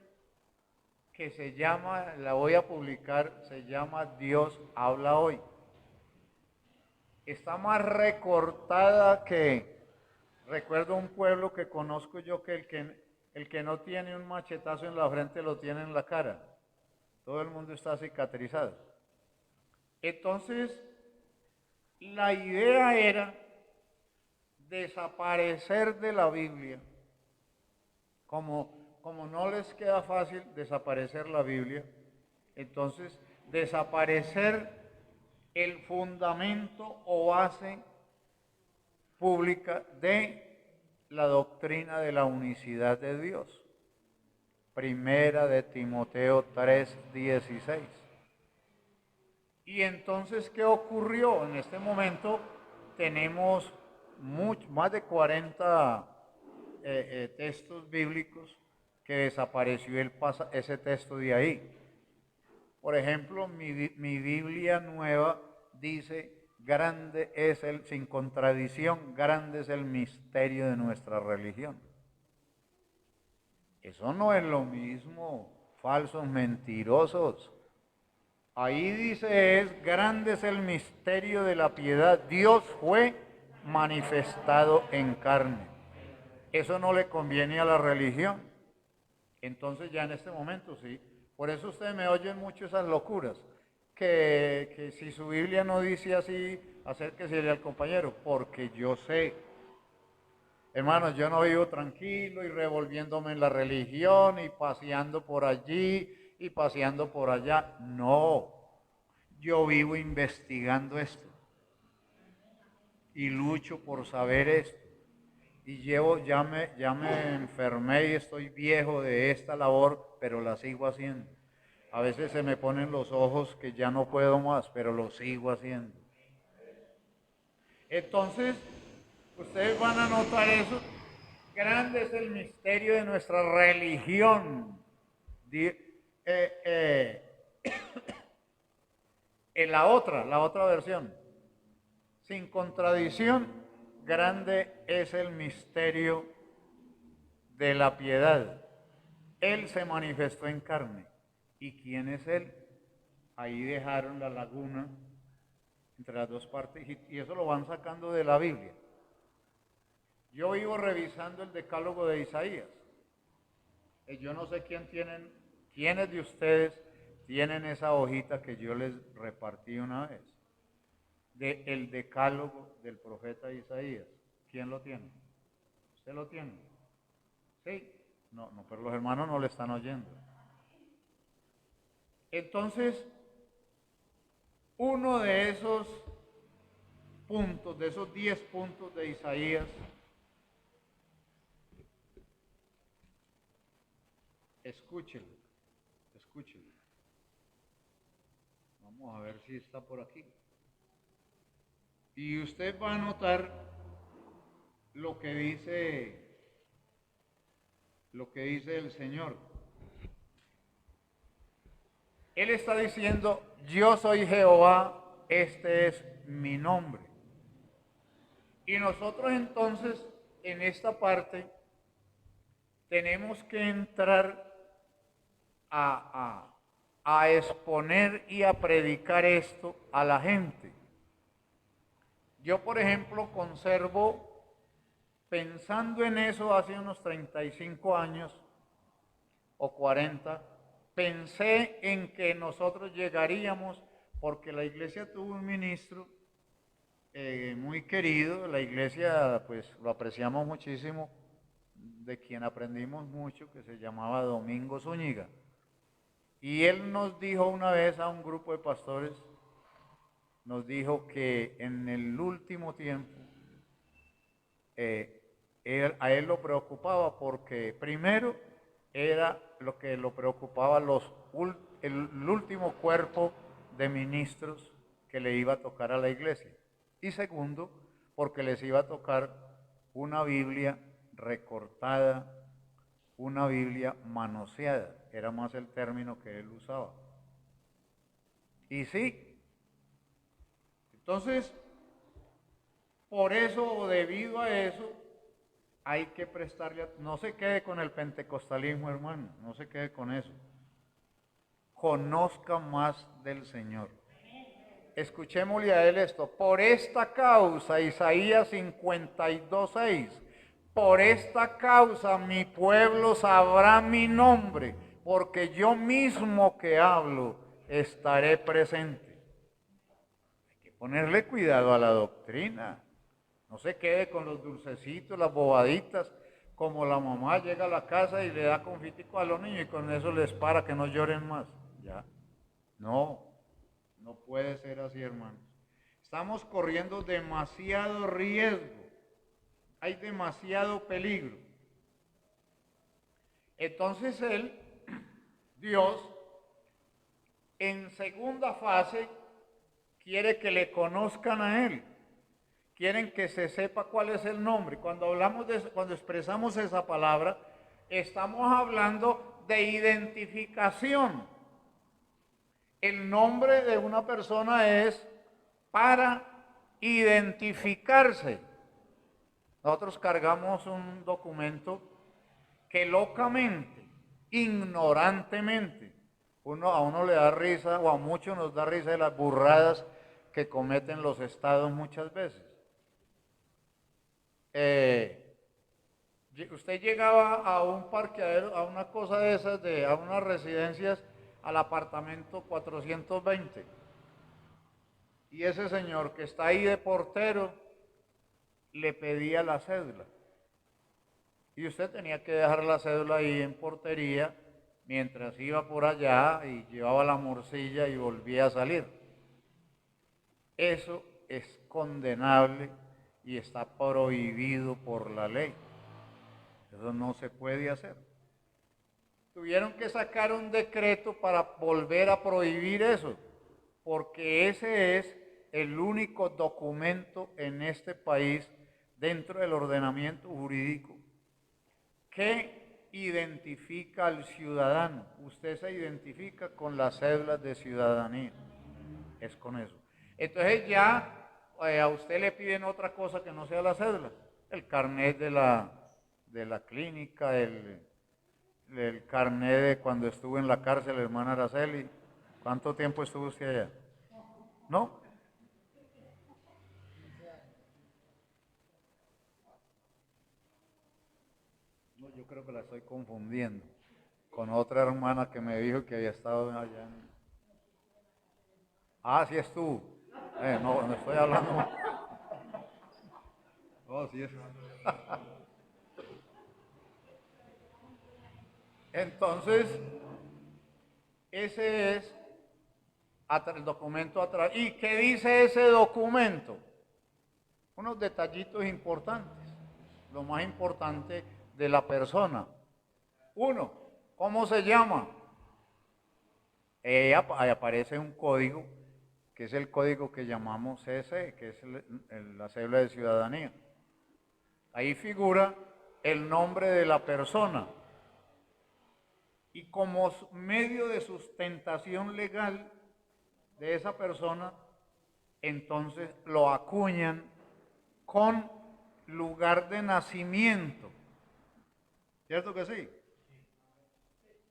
que se llama, la voy a publicar, se llama Dios habla hoy. Está más recortada que, recuerdo un pueblo que conozco yo que el que no tiene un machetazo en la frente lo tiene en la cara. Todo el mundo está cicatrizado. Entonces, la idea era desaparecer de la Biblia. Como no les queda fácil desaparecer la Biblia, entonces desaparecer el fundamento o base pública de la doctrina de la unicidad de Dios. Primera de Timoteo 3:16. Y entonces, ¿qué ocurrió? En este momento tenemos más de 40 textos bíblicos que desapareció ese texto de ahí. Por ejemplo, mi Biblia nueva dice, grande es sin contradicción, grande es el misterio de nuestra religión. Eso no es lo mismo, falsos, mentirosos. Ahí dice grande es el misterio de la piedad, Dios fue manifestado en carne. Eso no le conviene a la religión. Entonces ya en este momento sí. Por eso ustedes me oyen mucho esas locuras, que si su Biblia no dice así, acérquese al compañero, porque yo sé. Hermanos, yo no vivo tranquilo y revolviéndome en la religión y paseando por allí y paseando por allá. No, yo vivo investigando esto y lucho por saber esto. Y ya me enfermé y estoy viejo de esta labor, pero la sigo haciendo. A veces se me ponen los ojos que ya no puedo más, pero lo sigo haciendo. Entonces, ustedes van a notar eso. Grande es el misterio de nuestra religión. En la otra versión, sin contradicción, grande es el misterio de la piedad. Él se manifestó en carne. ¿Y quién es Él? Ahí dejaron la laguna entre las dos partes y eso lo van sacando de la Biblia. Yo vivo revisando el decálogo de Isaías. Yo no sé quiénes de ustedes tienen esa hojita que yo les repartí una vez, del decálogo del profeta Isaías. ¿Quién lo tiene? ¿Usted lo tiene? Sí. No, pero los hermanos no le están oyendo. Entonces, uno de esos puntos, de esos 10 puntos de Isaías, escúchelo. Vamos a ver si está por aquí. Y usted va a notar lo que dice el Señor. Él está diciendo, yo soy Jehová, este es mi nombre. Y nosotros entonces, en esta parte, tenemos que entrar a exponer y a predicar esto a la gente. Yo, por ejemplo, conservo, pensando en eso hace unos 35 años o 40, pensé en que nosotros llegaríamos, porque la iglesia tuvo un ministro muy querido, la iglesia pues lo apreciamos muchísimo, de quien aprendimos mucho, que se llamaba Domingo Zúñiga. Y él nos dijo una vez a un grupo de pastores, nos dijo que en el último tiempo a él lo preocupaba porque primero era lo que lo preocupaba el último cuerpo de ministros que le iba a tocar a la iglesia. Y segundo, porque les iba a tocar una Biblia recortada, una Biblia manoseada, era más el término que él usaba. Y sí, entonces, por eso o debido a eso, hay que prestarle, no se quede con el pentecostalismo, hermano, no se quede con eso. Conozca más del Señor. Escuchémosle a él esto. Por esta causa, Isaías 52:6, por esta causa mi pueblo sabrá mi nombre, porque yo mismo que hablo estaré presente. Hay que ponerle cuidado a la doctrina. No se quede con los dulcecitos, las bobaditas, como la mamá llega a la casa y le da confitico a los niños y con eso les para que no lloren más. Ya. No puede ser así, hermanos. Estamos corriendo demasiado riesgo. Hay demasiado peligro. Entonces Dios, en segunda fase, quiere que le conozcan a Él. Quieren que se sepa cuál es el nombre. Cuando expresamos esa palabra, estamos hablando de identificación. El nombre de una persona es para identificarse. Nosotros cargamos un documento que locamente, ignorantemente, a uno le da risa, o a muchos nos da risa de las burradas que cometen los estados muchas veces. Usted llegaba a un parqueadero, a una cosa de esas, a unas residencias, al apartamento 420. Y ese señor que está ahí de portero le pedía la cédula. Y usted tenía que dejar la cédula ahí en portería mientras iba por allá y llevaba la morcilla y volvía a salir. Eso es condenable y está prohibido por la ley. Eso no se puede hacer. Tuvieron que sacar un decreto para volver a prohibir eso, porque ese es el único documento en este país, dentro del ordenamiento jurídico, que identifica al ciudadano. Usted se identifica con las cédulas de ciudadanía. es con eso. Entonces ya a usted le piden otra cosa que no sea la cédula, el carnet de la clínica, el carnet de cuando estuvo en la cárcel, hermana Araceli. ¿Cuánto tiempo estuvo usted allá? ¿No? No, yo creo que la estoy confundiendo con otra hermana que me dijo que había estado allá. Ah, sí estuvo. No estoy hablando. Oh, sí es. Entonces, ese es el documento atrás. ¿Y qué dice ese documento? Unos detallitos importantes. Lo más importante de la persona. Uno, ¿cómo se llama? Ahí aparece un código, que es el código que llamamos CC, que es la cédula de ciudadanía. Ahí figura el nombre de la persona. Y como medio de sustentación legal de esa persona, entonces lo acuñan con lugar de nacimiento. ¿Cierto que sí?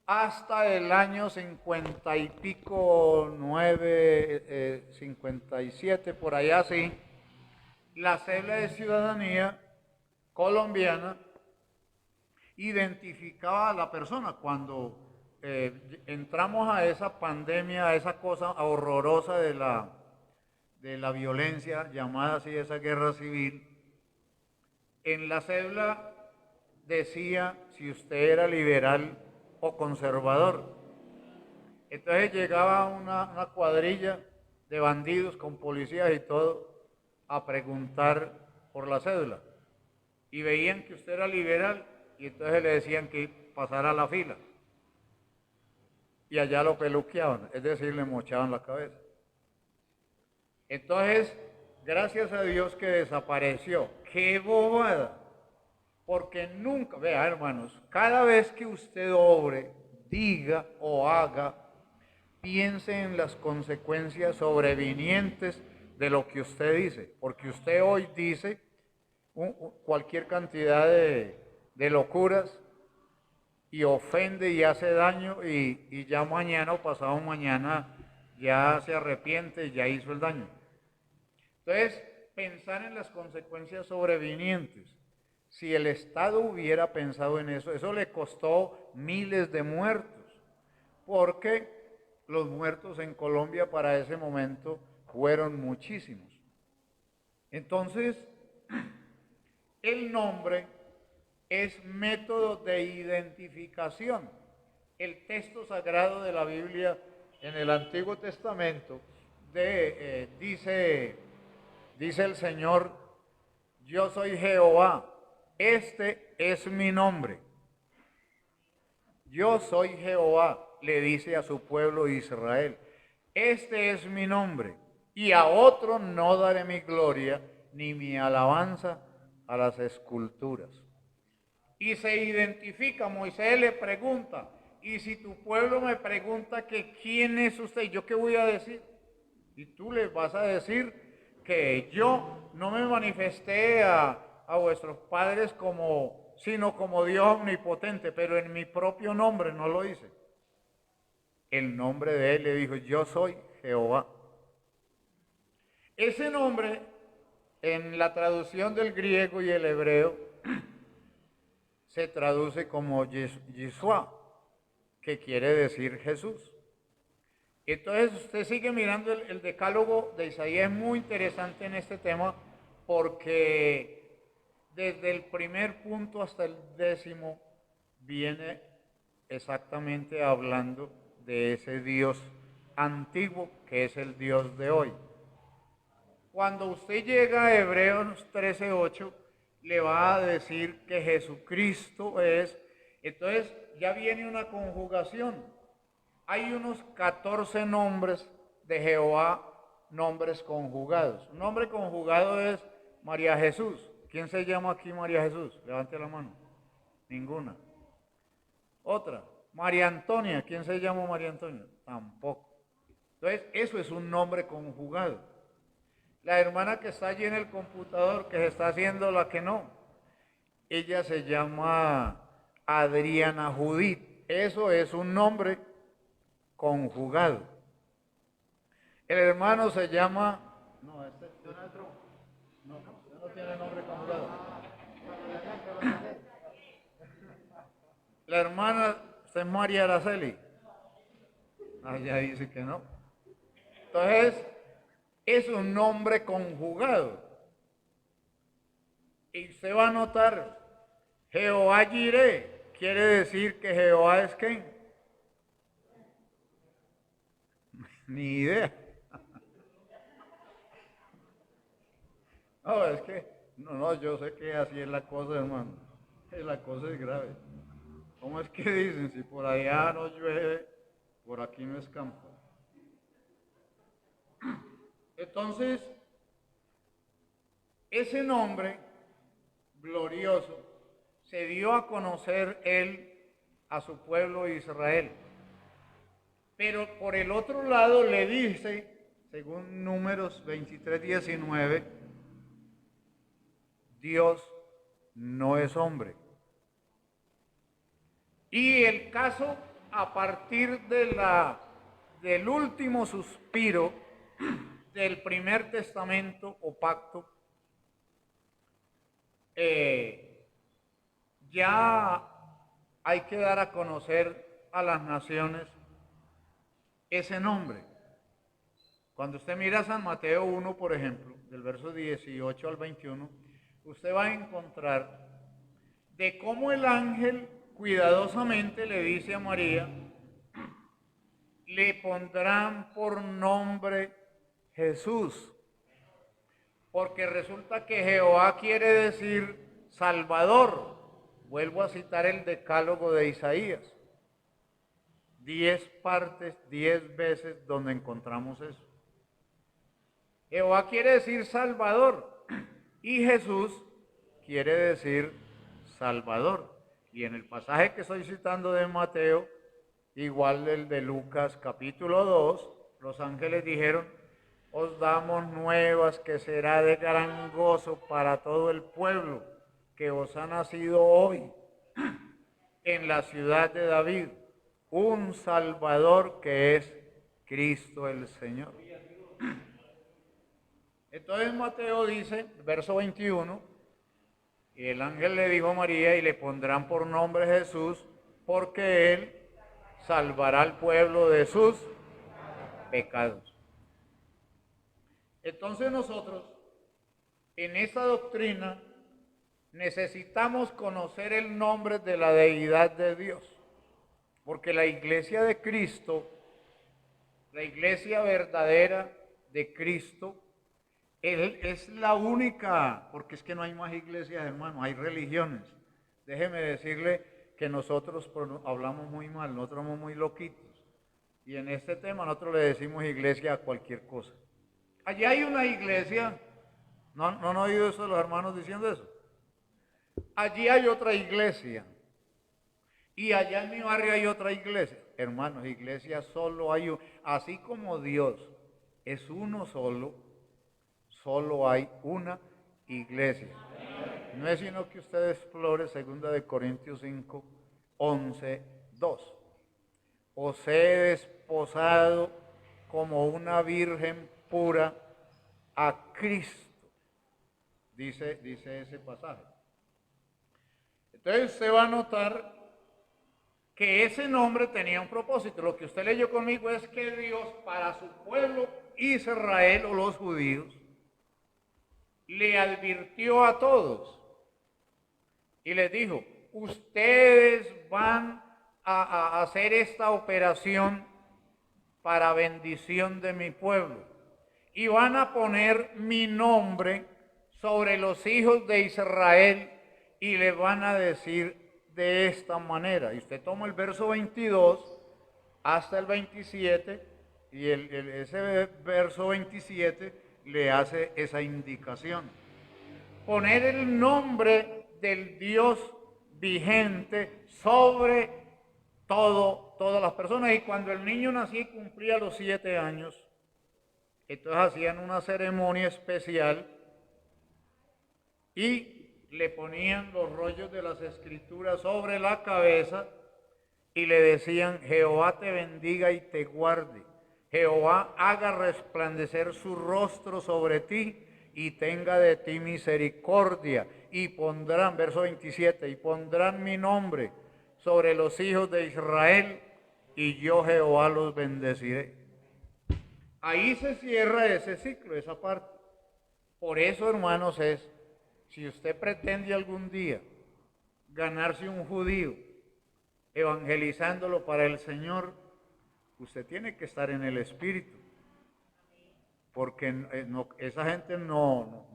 Hasta el año 50 y pico, 57, por allá sí, la cédula de ciudadanía colombiana identificaba a la persona. Cuando entramos a esa pandemia, a esa cosa horrorosa de la violencia, llamada así esa guerra civil, en la cédula decía si usted era liberal o conservador. Entonces llegaba una cuadrilla de bandidos con policías y todo a preguntar por la cédula. Y veían que usted era liberal y entonces le decían que pasara la fila. Y allá lo peluqueaban, es decir, le mochaban la cabeza. Entonces, gracias a Dios que desapareció. ¡Qué bobada! Porque nunca, vea hermanos, cada vez que usted obre, diga o haga, piense en las consecuencias sobrevinientes de lo que usted dice. Porque usted hoy dice cualquier cantidad de locuras y ofende y hace daño y ya mañana o pasado mañana ya se arrepiente y ya hizo el daño. Entonces, pensar en las consecuencias sobrevinientes. Si el Estado hubiera pensado en eso, eso le costó miles de muertos, porque los muertos en Colombia para ese momento fueron muchísimos. Entonces, el nombre es método de identificación. El texto sagrado de la Biblia en el Antiguo Testamento dice el Señor, yo soy Jehová, este es mi nombre. Yo soy Jehová, le dice a su pueblo Israel, este es mi nombre, y a otro no daré mi gloria ni mi alabanza a las esculturas. Y se identifica, Moisés le pregunta, y si tu pueblo me pregunta que quién es usted, ¿yo qué voy a decir? Y tú les vas a decir que yo no me manifesté a vuestros padres sino como Dios omnipotente, pero en mi propio nombre no lo hice. El nombre de él le dijo, yo soy Jehová. Ese nombre, en la traducción del griego y el hebreo, se traduce como Yeshua, que quiere decir Jesús. Entonces usted sigue mirando el decálogo de Isaías, es muy interesante en este tema porque desde el primer punto hasta el 10º viene exactamente hablando de ese Dios antiguo que es el Dios de hoy. Cuando usted llega a Hebreos 13:8 le va a decir que Jesucristo es, entonces ya viene una conjugación. Hay unos 14 nombres de Jehová, nombres conjugados. Un nombre conjugado es María Jesús. ¿Quién se llama aquí María Jesús? Levante la mano. Ninguna. Otra, María Antonia. ¿Quién se llama María Antonia? Tampoco. Entonces, eso es un nombre conjugado. La hermana que está allí en el computador, que se está haciendo la que no, ella se llama Adriana Judith. Eso es un nombre conjugado. El hermano se llama... No, este es Donald Trump. No, usted no tiene nombre conjugado. La hermana, usted es María Araceli. Ah, ya dice que no. Entonces, es un nombre conjugado. Y usted va a notar, Jehová Jireh, quiere decir que Jehová es ¿quién? Ni idea. No, es que, no, yo sé que así es la cosa, hermano. La cosa es grave. ¿Cómo es que dicen? Si por allá no llueve, por aquí no escampa. Entonces, ese nombre glorioso se dio a conocer él a su pueblo Israel. Pero por el otro lado le dice, según Números 23:19, Dios no es hombre. Y el caso a partir del último suspiro del primer testamento o pacto, ya hay que dar a conocer a las naciones ese nombre. Cuando usted mira San Mateo 1, por ejemplo, del verso 18 al 21, usted va a encontrar de cómo el ángel cuidadosamente le dice a María, le pondrán por nombre Jesús, porque resulta que Jehová quiere decir Salvador. Vuelvo a citar el decálogo de Isaías. 10 partes, 10 veces donde encontramos eso. Jehová quiere decir Salvador y Jesús quiere decir Salvador. Y en el pasaje que estoy citando de Mateo, igual del de Lucas capítulo 2, los ángeles dijeron, os damos nuevas que será de gran gozo para todo el pueblo, que os ha nacido hoy en la ciudad de David un Salvador que es Cristo el Señor. Entonces Mateo dice, verso 21, y el ángel le dijo a María, y le pondrán por nombre Jesús, porque él salvará al pueblo de sus pecados. Entonces nosotros, en esta doctrina, necesitamos conocer el nombre de la deidad de Dios, porque la iglesia de Cristo, la iglesia verdadera de Cristo, Él es la única, porque es que no hay más iglesias, hermano, hay religiones. Déjeme decirle que nosotros hablamos muy mal, nosotros somos muy loquitos. Y en este tema nosotros le decimos iglesia a cualquier cosa. Allí hay una iglesia, ¿no han oído eso los hermanos diciendo eso? Allí hay otra iglesia. Y allá en mi barrio hay otra iglesia. Hermanos, iglesia solo hay una. Así como Dios es uno solo, solo hay una iglesia. No es sino que usted explore 2 Corintios 5, 11, 2. Os he desposado como una virgen pura a Cristo. Dice ese pasaje. Entonces usted va a notar que ese nombre tenía un propósito. Lo que usted leyó conmigo es que Dios para su pueblo Israel o los judíos le advirtió a todos y les dijo, ustedes van a hacer esta operación para bendición de mi pueblo y van a poner mi nombre sobre los hijos de Israel y le van a decir de esta manera. Y usted toma el verso 22 hasta el 27 y ese verso 27 le hace esa indicación. Poner el nombre del Dios vigente sobre todo todas las personas. Y cuando el niño nacía y cumplía los 7 años, entonces hacían una ceremonia especial y le ponían los rollos de las escrituras sobre la cabeza y le decían: Jehová te bendiga y te guarde. Jehová haga resplandecer su rostro sobre ti y tenga de ti misericordia. Y pondrán, verso 27, y pondrán mi nombre sobre los hijos de Israel y yo Jehová los bendeciré. Ahí se cierra ese ciclo, esa parte. Por eso, hermanos, si usted pretende algún día ganarse un judío, evangelizándolo para el Señor, usted tiene que estar en el Espíritu, porque esa gente no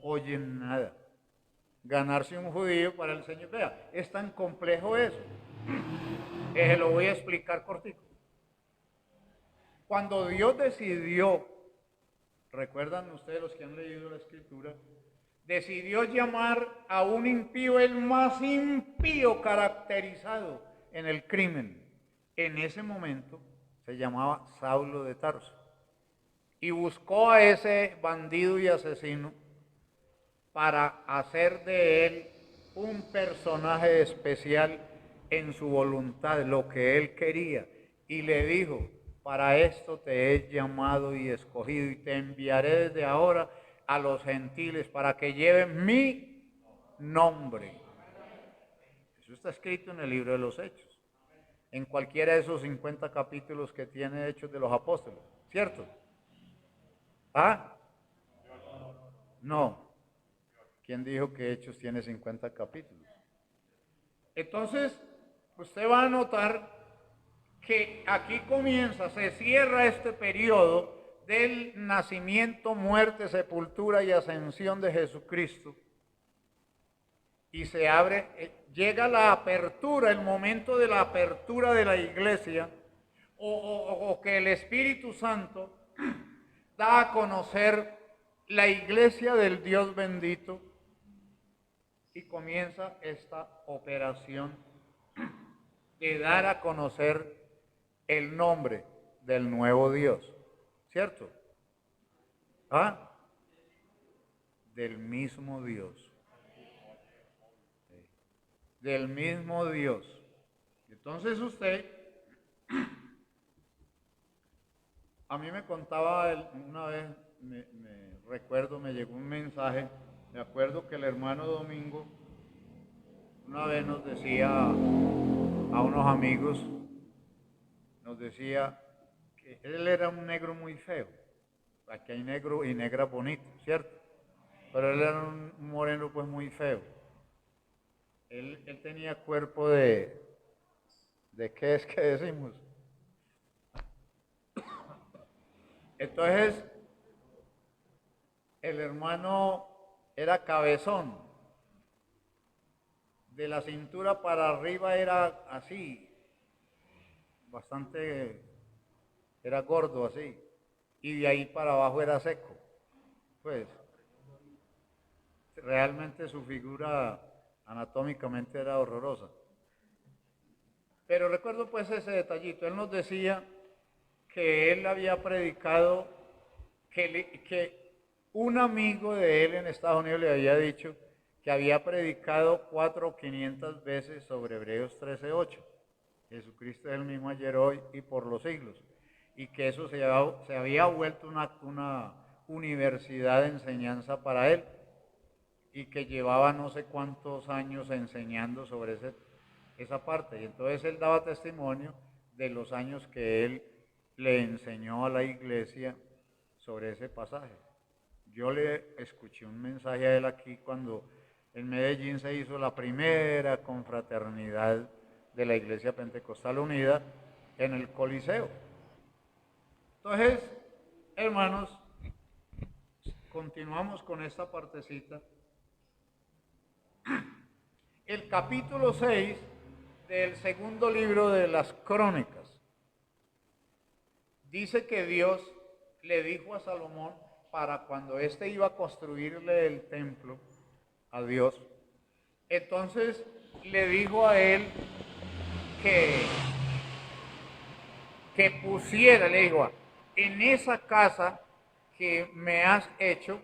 oye nada. Ganarse un judío para el Señor, vea, es tan complejo eso. Lo voy a explicar cortico. Cuando Dios decidió, recuerdan ustedes los que han leído la Escritura, decidió llamar a un impío, el más impío caracterizado en el crimen. En ese momento se llamaba Saulo de Tarso. Y buscó a ese bandido y asesino para hacer de él un personaje especial en su voluntad, lo que él quería. Y le dijo: para esto te he llamado y escogido, y te enviaré desde ahora a los gentiles para que lleven mi nombre. Eso está escrito en el libro de los Hechos, en cualquiera de esos 50 capítulos que tiene Hechos de los Apóstoles, ¿cierto? ¿Ah? No. ¿Quién dijo que Hechos tiene 50 capítulos? Entonces, usted va a notar que aquí se cierra este periodo del nacimiento, muerte, sepultura y ascensión de Jesucristo, y se abre, llega la apertura, el momento de la apertura de la iglesia, o que el Espíritu Santo da a conocer la iglesia del Dios bendito, y comienza esta operación de dar a conocer el nombre del nuevo Dios, ¿cierto? ¿Ah? Del mismo Dios. Del mismo Dios. Entonces usted, a mí me contaba una vez, recuerdo, me llegó un mensaje, me acuerdo que el hermano Domingo una vez nos decía a unos amigos, nos decía que él era un negro muy feo. Aquí hay negro y negras bonitos, ¿cierto? Pero él era un moreno pues muy feo. Él tenía cuerpo ¿de qué es que decimos? Entonces, el hermano era cabezón. De la cintura para arriba era así, bastante, era gordo así, y de ahí para abajo era seco. Pues, realmente su figura anatómicamente era horrorosa. Pero recuerdo pues ese detallito. Él nos decía que él había predicado, que un amigo de él en Estados Unidos le había dicho que había predicado 400 o 500 veces sobre Hebreos 13:8. Jesucristo es el mismo ayer, hoy y por los siglos. Y que eso se había vuelto una universidad de enseñanza para él. Y que llevaba no sé cuántos años enseñando sobre esa parte. Y entonces él daba testimonio de los años que él le enseñó a la iglesia sobre ese pasaje. Yo le escuché un mensaje a él aquí cuando en Medellín se hizo la primera confraternidad de la Iglesia Pentecostal Unida en el Coliseo. Entonces, hermanos, continuamos con esta partecita. El capítulo 6 del segundo libro de las Crónicas dice que Dios le dijo a Salomón, para cuando éste iba a construirle el templo a Dios, entonces le dijo a él que que pusiera, le digo, en esa casa que me has hecho,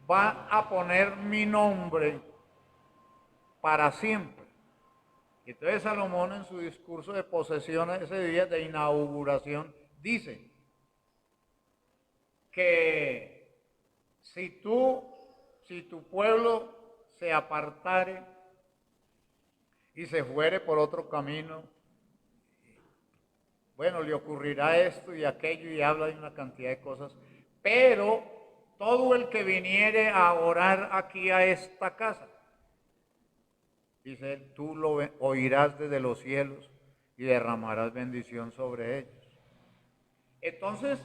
va a poner mi nombre para siempre. Entonces Salomón en su discurso de posesión ese día de inauguración dice que si tu pueblo se apartare y se fuere por otro camino, bueno, le ocurrirá esto y aquello y habla de una cantidad de cosas, pero todo el que viniere a orar aquí a esta casa, dice él, tú lo oirás desde los cielos y derramarás bendición sobre ellos. Entonces,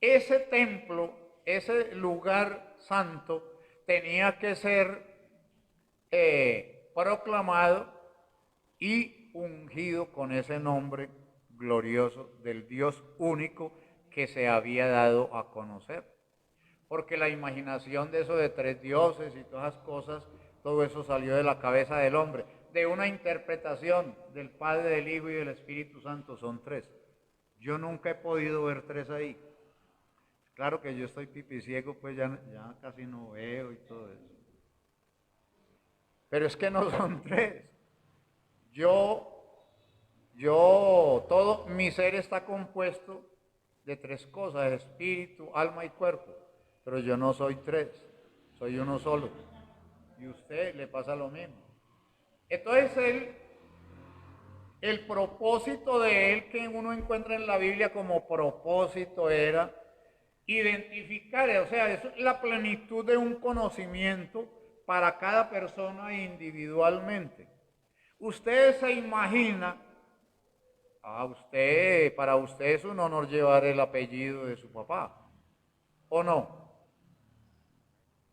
ese templo, ese lugar santo, tenía que ser proclamado y ungido con ese nombre glorioso del Dios único que se había dado a conocer. Porque la imaginación de eso de tres dioses y todas esas cosas, todo eso salió de la cabeza del hombre, de una interpretación del Padre, del Hijo y del Espíritu Santo, son tres. Yo nunca he podido ver tres ahí. Claro que yo estoy pipiciego, pues ya casi no veo y todo eso. Pero es que no son tres. Todo mi ser está compuesto de tres cosas, espíritu, alma y cuerpo. Pero yo no soy tres, soy uno solo. Y a usted le pasa lo mismo. Entonces el propósito de él que uno encuentra en la Biblia como propósito era identificar, o sea, es la plenitud de un conocimiento para cada persona individualmente. Usted se imagina, para usted es un honor llevar el apellido de su papá, ¿o no?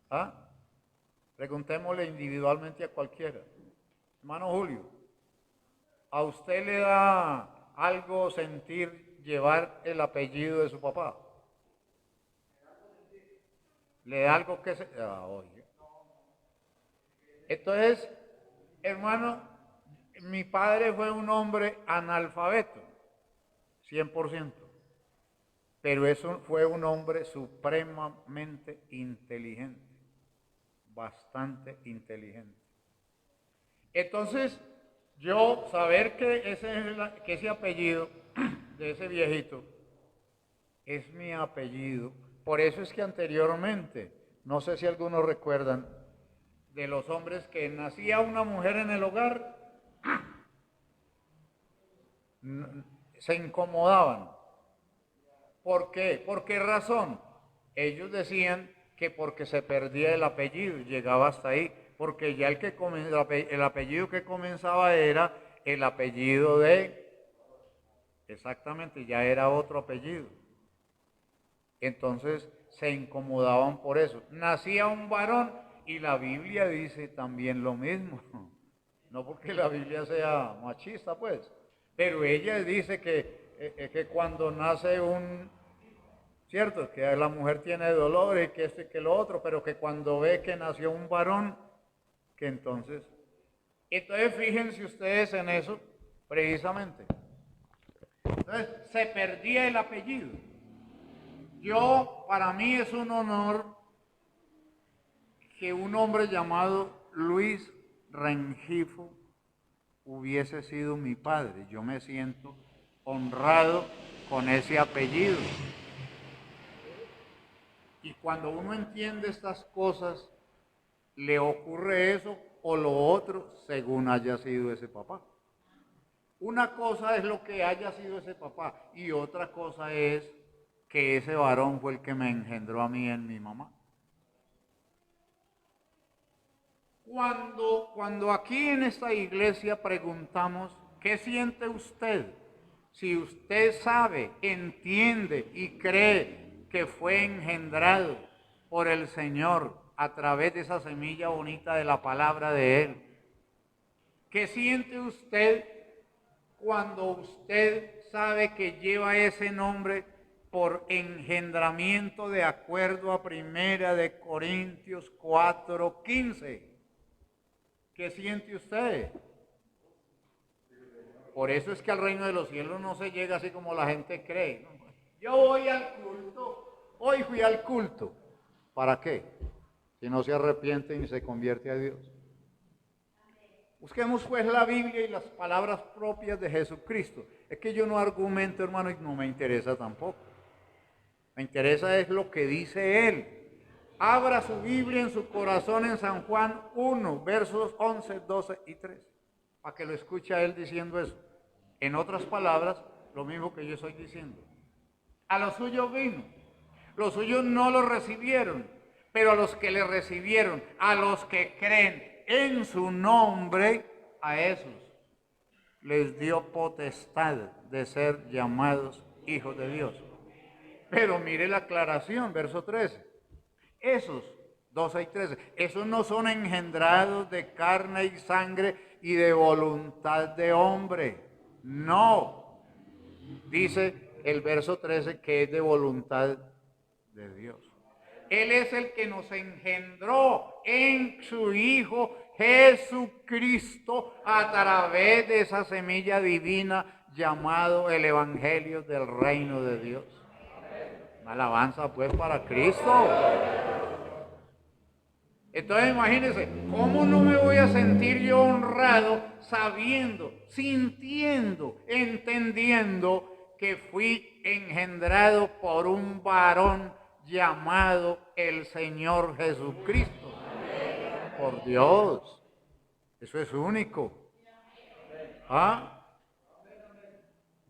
¿Ah? Preguntémosle individualmente a cualquiera. Hermano Julio, ¿a usted le da algo sentir llevar el apellido de su papá? ¿Le da algo que se... oye. Entonces, hermano, mi padre fue un hombre analfabeto, 100%, pero eso fue un hombre supremamente inteligente, bastante inteligente. Entonces, yo saber que ese apellido de ese viejito es mi apellido, por eso es que anteriormente, no sé si algunos recuerdan, de los hombres que nacía una mujer en el hogar, se incomodaban. ¿Por qué? ¿Por qué razón? Ellos decían que porque se perdía el apellido, llegaba hasta ahí, porque ya el apellido que comenzaba era el apellido exactamente, ya era otro apellido. Entonces se incomodaban por eso. Nacía un varón y la Biblia dice también lo mismo. No porque la Biblia sea machista, pues, pero ella dice que cuando nace cierto, que la mujer tiene dolor y que esto y que lo otro, pero que cuando ve que nació un varón, que entonces fíjense ustedes en eso, precisamente. Entonces, se perdía el apellido. Para mí es un honor que un hombre llamado Luis Rengifo hubiese sido mi padre. Yo me siento honrado con ese apellido. Y cuando uno entiende estas cosas, le ocurre eso o lo otro según haya sido ese papá. Una cosa es lo que haya sido ese papá y otra cosa es que ese varón fue el que me engendró a mí en mi mamá. Cuando aquí en esta iglesia preguntamos, ¿qué siente usted? Si usted sabe, entiende y cree que fue engendrado por el Señor a través de esa semilla bonita de la palabra de Él. ¿Qué siente usted cuando usted sabe que lleva ese nombre por engendramiento de acuerdo a 1 Corintios 4:15? ¿Qué siente usted? por eso es que al reino de los cielos no se llega así como la gente cree. Yo voy al culto, hoy fui al culto. ¿Para qué? Si no se arrepiente y se convierte a Dios. Busquemos pues la Biblia y las palabras propias de Jesucristo. Es que yo no argumento, hermano, y no me interesa tampoco. Me interesa es lo que dice Él. Abra su Biblia en su corazón en San Juan 1, versos 11, 12 y 13. Para que lo escuche a Él diciendo eso. En otras palabras, lo mismo que yo estoy diciendo. A los suyos vino. Los suyos no lo recibieron. Pero a los que le recibieron, a los que creen en su nombre, a esos les dio potestad de ser llamados hijos de Dios. Pero mire la aclaración, verso 13. Esos, 12 y 13, esos no son engendrados de carne y sangre y de voluntad de hombre. No. Dice el verso 13 que es de voluntad de Dios. Él es el que nos engendró en su Hijo Jesucristo a través de esa semilla divina llamado el Evangelio del Reino de Dios. Una alabanza pues para Cristo. Entonces imagínense, ¿cómo no me voy a sentir yo honrado sabiendo, sintiendo, entendiendo que fui engendrado por un varón llamado el Señor Jesucristo? Por Dios, eso es único. ¿Ah?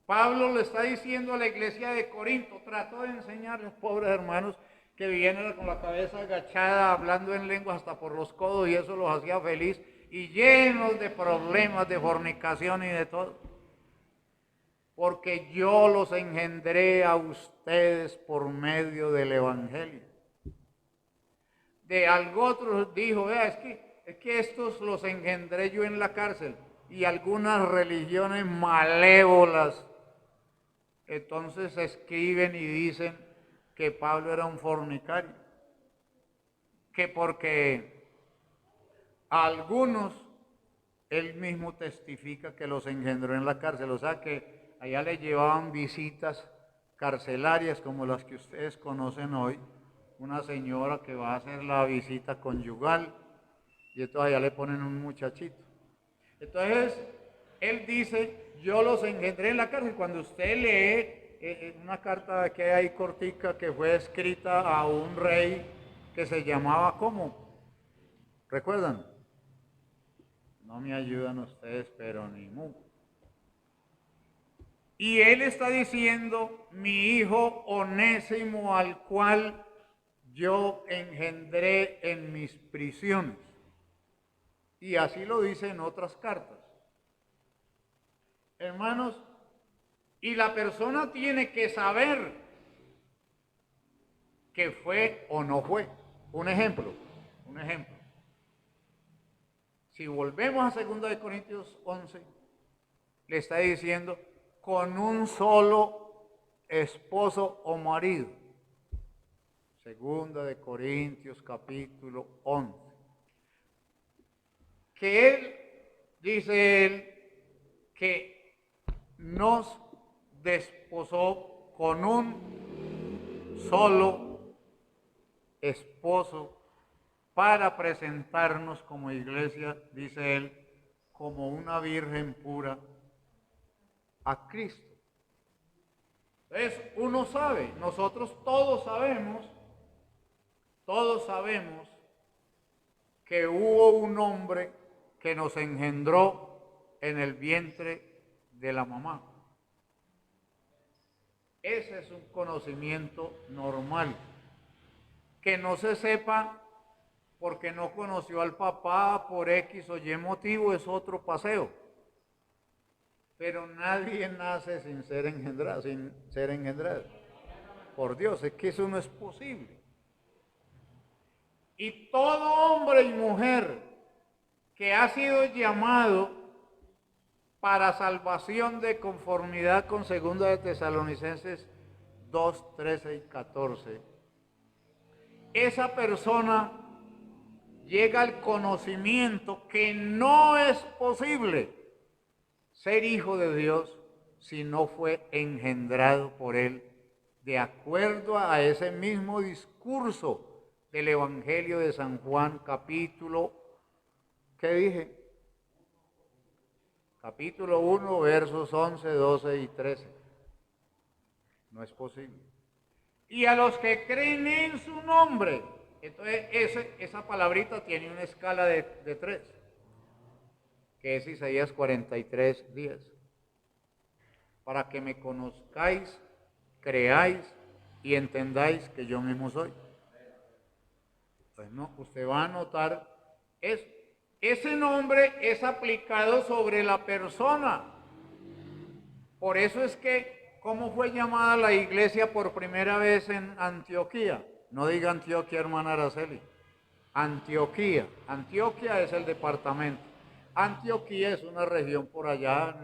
Pablo le está diciendo a la iglesia de Corinto, trató de enseñarles, pobres hermanos, que vivían con la cabeza agachada, hablando en lenguas hasta por los codos, y eso los hacía feliz, y llenos de problemas de fornicación y de todo. Porque yo los engendré a ustedes por medio del Evangelio. De algo otro dijo, vea, es que estos los engendré yo en la cárcel, y algunas religiones malévolas entonces escriben y dicen que Pablo era un fornicario, que porque a algunos él mismo testifica que los engendró en la cárcel, o sea que allá le llevaban visitas carcelarias como las que ustedes conocen hoy, una señora que va a hacer la visita conyugal y entonces allá le ponen un muchachito. Entonces él dice, yo los engendré en la cárcel. Cuando usted lee una carta que hay cortica que fue escrita a un rey que se llamaba ¿cómo? ¿Recuerdan? No me ayudan ustedes, pero ni mu. Y él está diciendo, mi hijo Onésimo, al cual yo engendré en mis prisiones. Y así lo dice en otras cartas. Hermanos, y la persona tiene que saber que fue o no fue. Un ejemplo. Si volvemos a 2 Corintios 11, le está diciendo, con un solo esposo o marido. 2 Corintios capítulo 11. Que él, dice él, que nos desposó con un solo esposo para presentarnos como iglesia, dice él, como una virgen pura a Cristo. Entonces uno sabe, nosotros todos sabemos que hubo un hombre que nos engendró en el vientre de la mamá. Ese es un conocimiento normal. Que no se sepa porque no conoció al papá por X o Y motivo es otro paseo. Pero nadie nace sin ser engendrado. Por Dios, es que eso no es posible. Y todo hombre y mujer que ha sido llamado para salvación de conformidad con 2 de Tesalonicenses 2, 13 y 14, esa persona llega al conocimiento que no es posible ser hijo de Dios si no fue engendrado por Él, de acuerdo a ese mismo discurso del Evangelio de San Juan, capítulo, ¿qué dije? Capítulo 1, versos 11, 12 y 13. No es posible. Y a los que creen en su nombre. Entonces esa palabrita tiene una escala de 3, que es Isaías 43, 10. Para que me conozcáis, creáis y entendáis que yo mismo soy. Pues no, usted va a notar eso. Ese nombre es aplicado sobre la persona. Por eso es que, ¿cómo fue llamada la iglesia por primera vez en Antioquía? No diga Antioquia, hermana Araceli. Antioquía. Antioquia es el departamento. Antioquía es una región por allá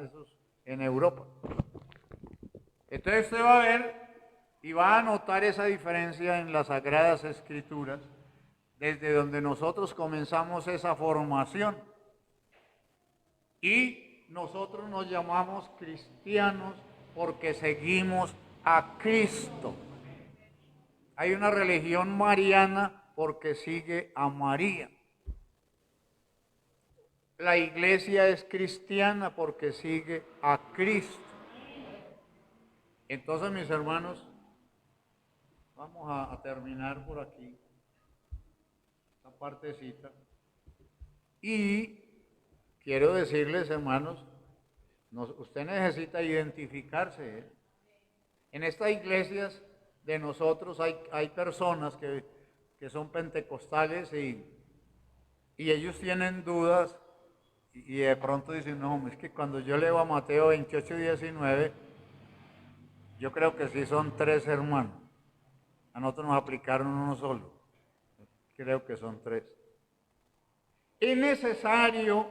en Europa. Entonces usted va a ver y va a notar esa diferencia en las Sagradas Escrituras, desde donde nosotros comenzamos esa formación. Y nosotros nos llamamos cristianos porque seguimos a Cristo. Hay una religión mariana porque sigue a María. La iglesia es cristiana porque sigue a Cristo. Entonces, mis hermanos, vamos a terminar por aquí esta partecita. Y quiero decirles, hermanos, usted necesita identificarse, ¿eh? En estas iglesias de nosotros hay personas que son pentecostales y ellos tienen dudas y de pronto dicen, no, es que cuando yo leo a Mateo 28, 19, yo creo que sí son 3 hermanos. A nosotros nos aplicaron uno solo. Creo que son 3. Es necesario,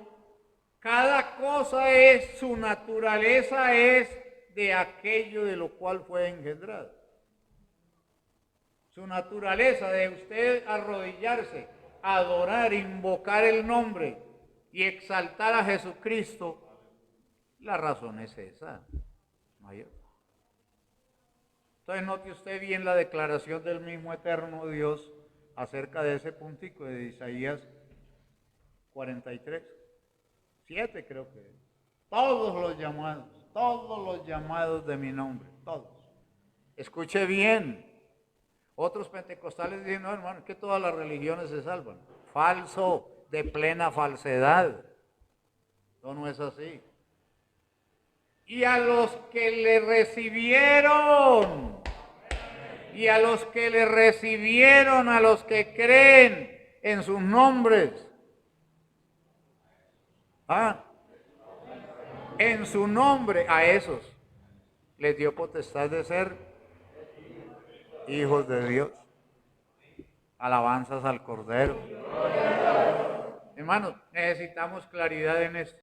cada cosa su naturaleza es de aquello de lo cual fue engendrado. Su naturaleza de usted arrodillarse, adorar, invocar el nombre y exaltar a Jesucristo, la razón es esa, mayor. Entonces note usted bien la declaración del mismo eterno Dios acerca de ese puntico de Isaías 43, 7 creo que es. Todos los llamados de mi nombre, todos. Escuche bien. Otros pentecostales dicen, no hermano, es que todas las religiones se salvan. Falso, de plena falsedad. No es así. Y a los que le recibieron, a los que creen en sus nombres, en su nombre, a esos les dio potestad de ser hijos de Dios. Alabanzas al Cordero. Hermanos, necesitamos claridad en esto.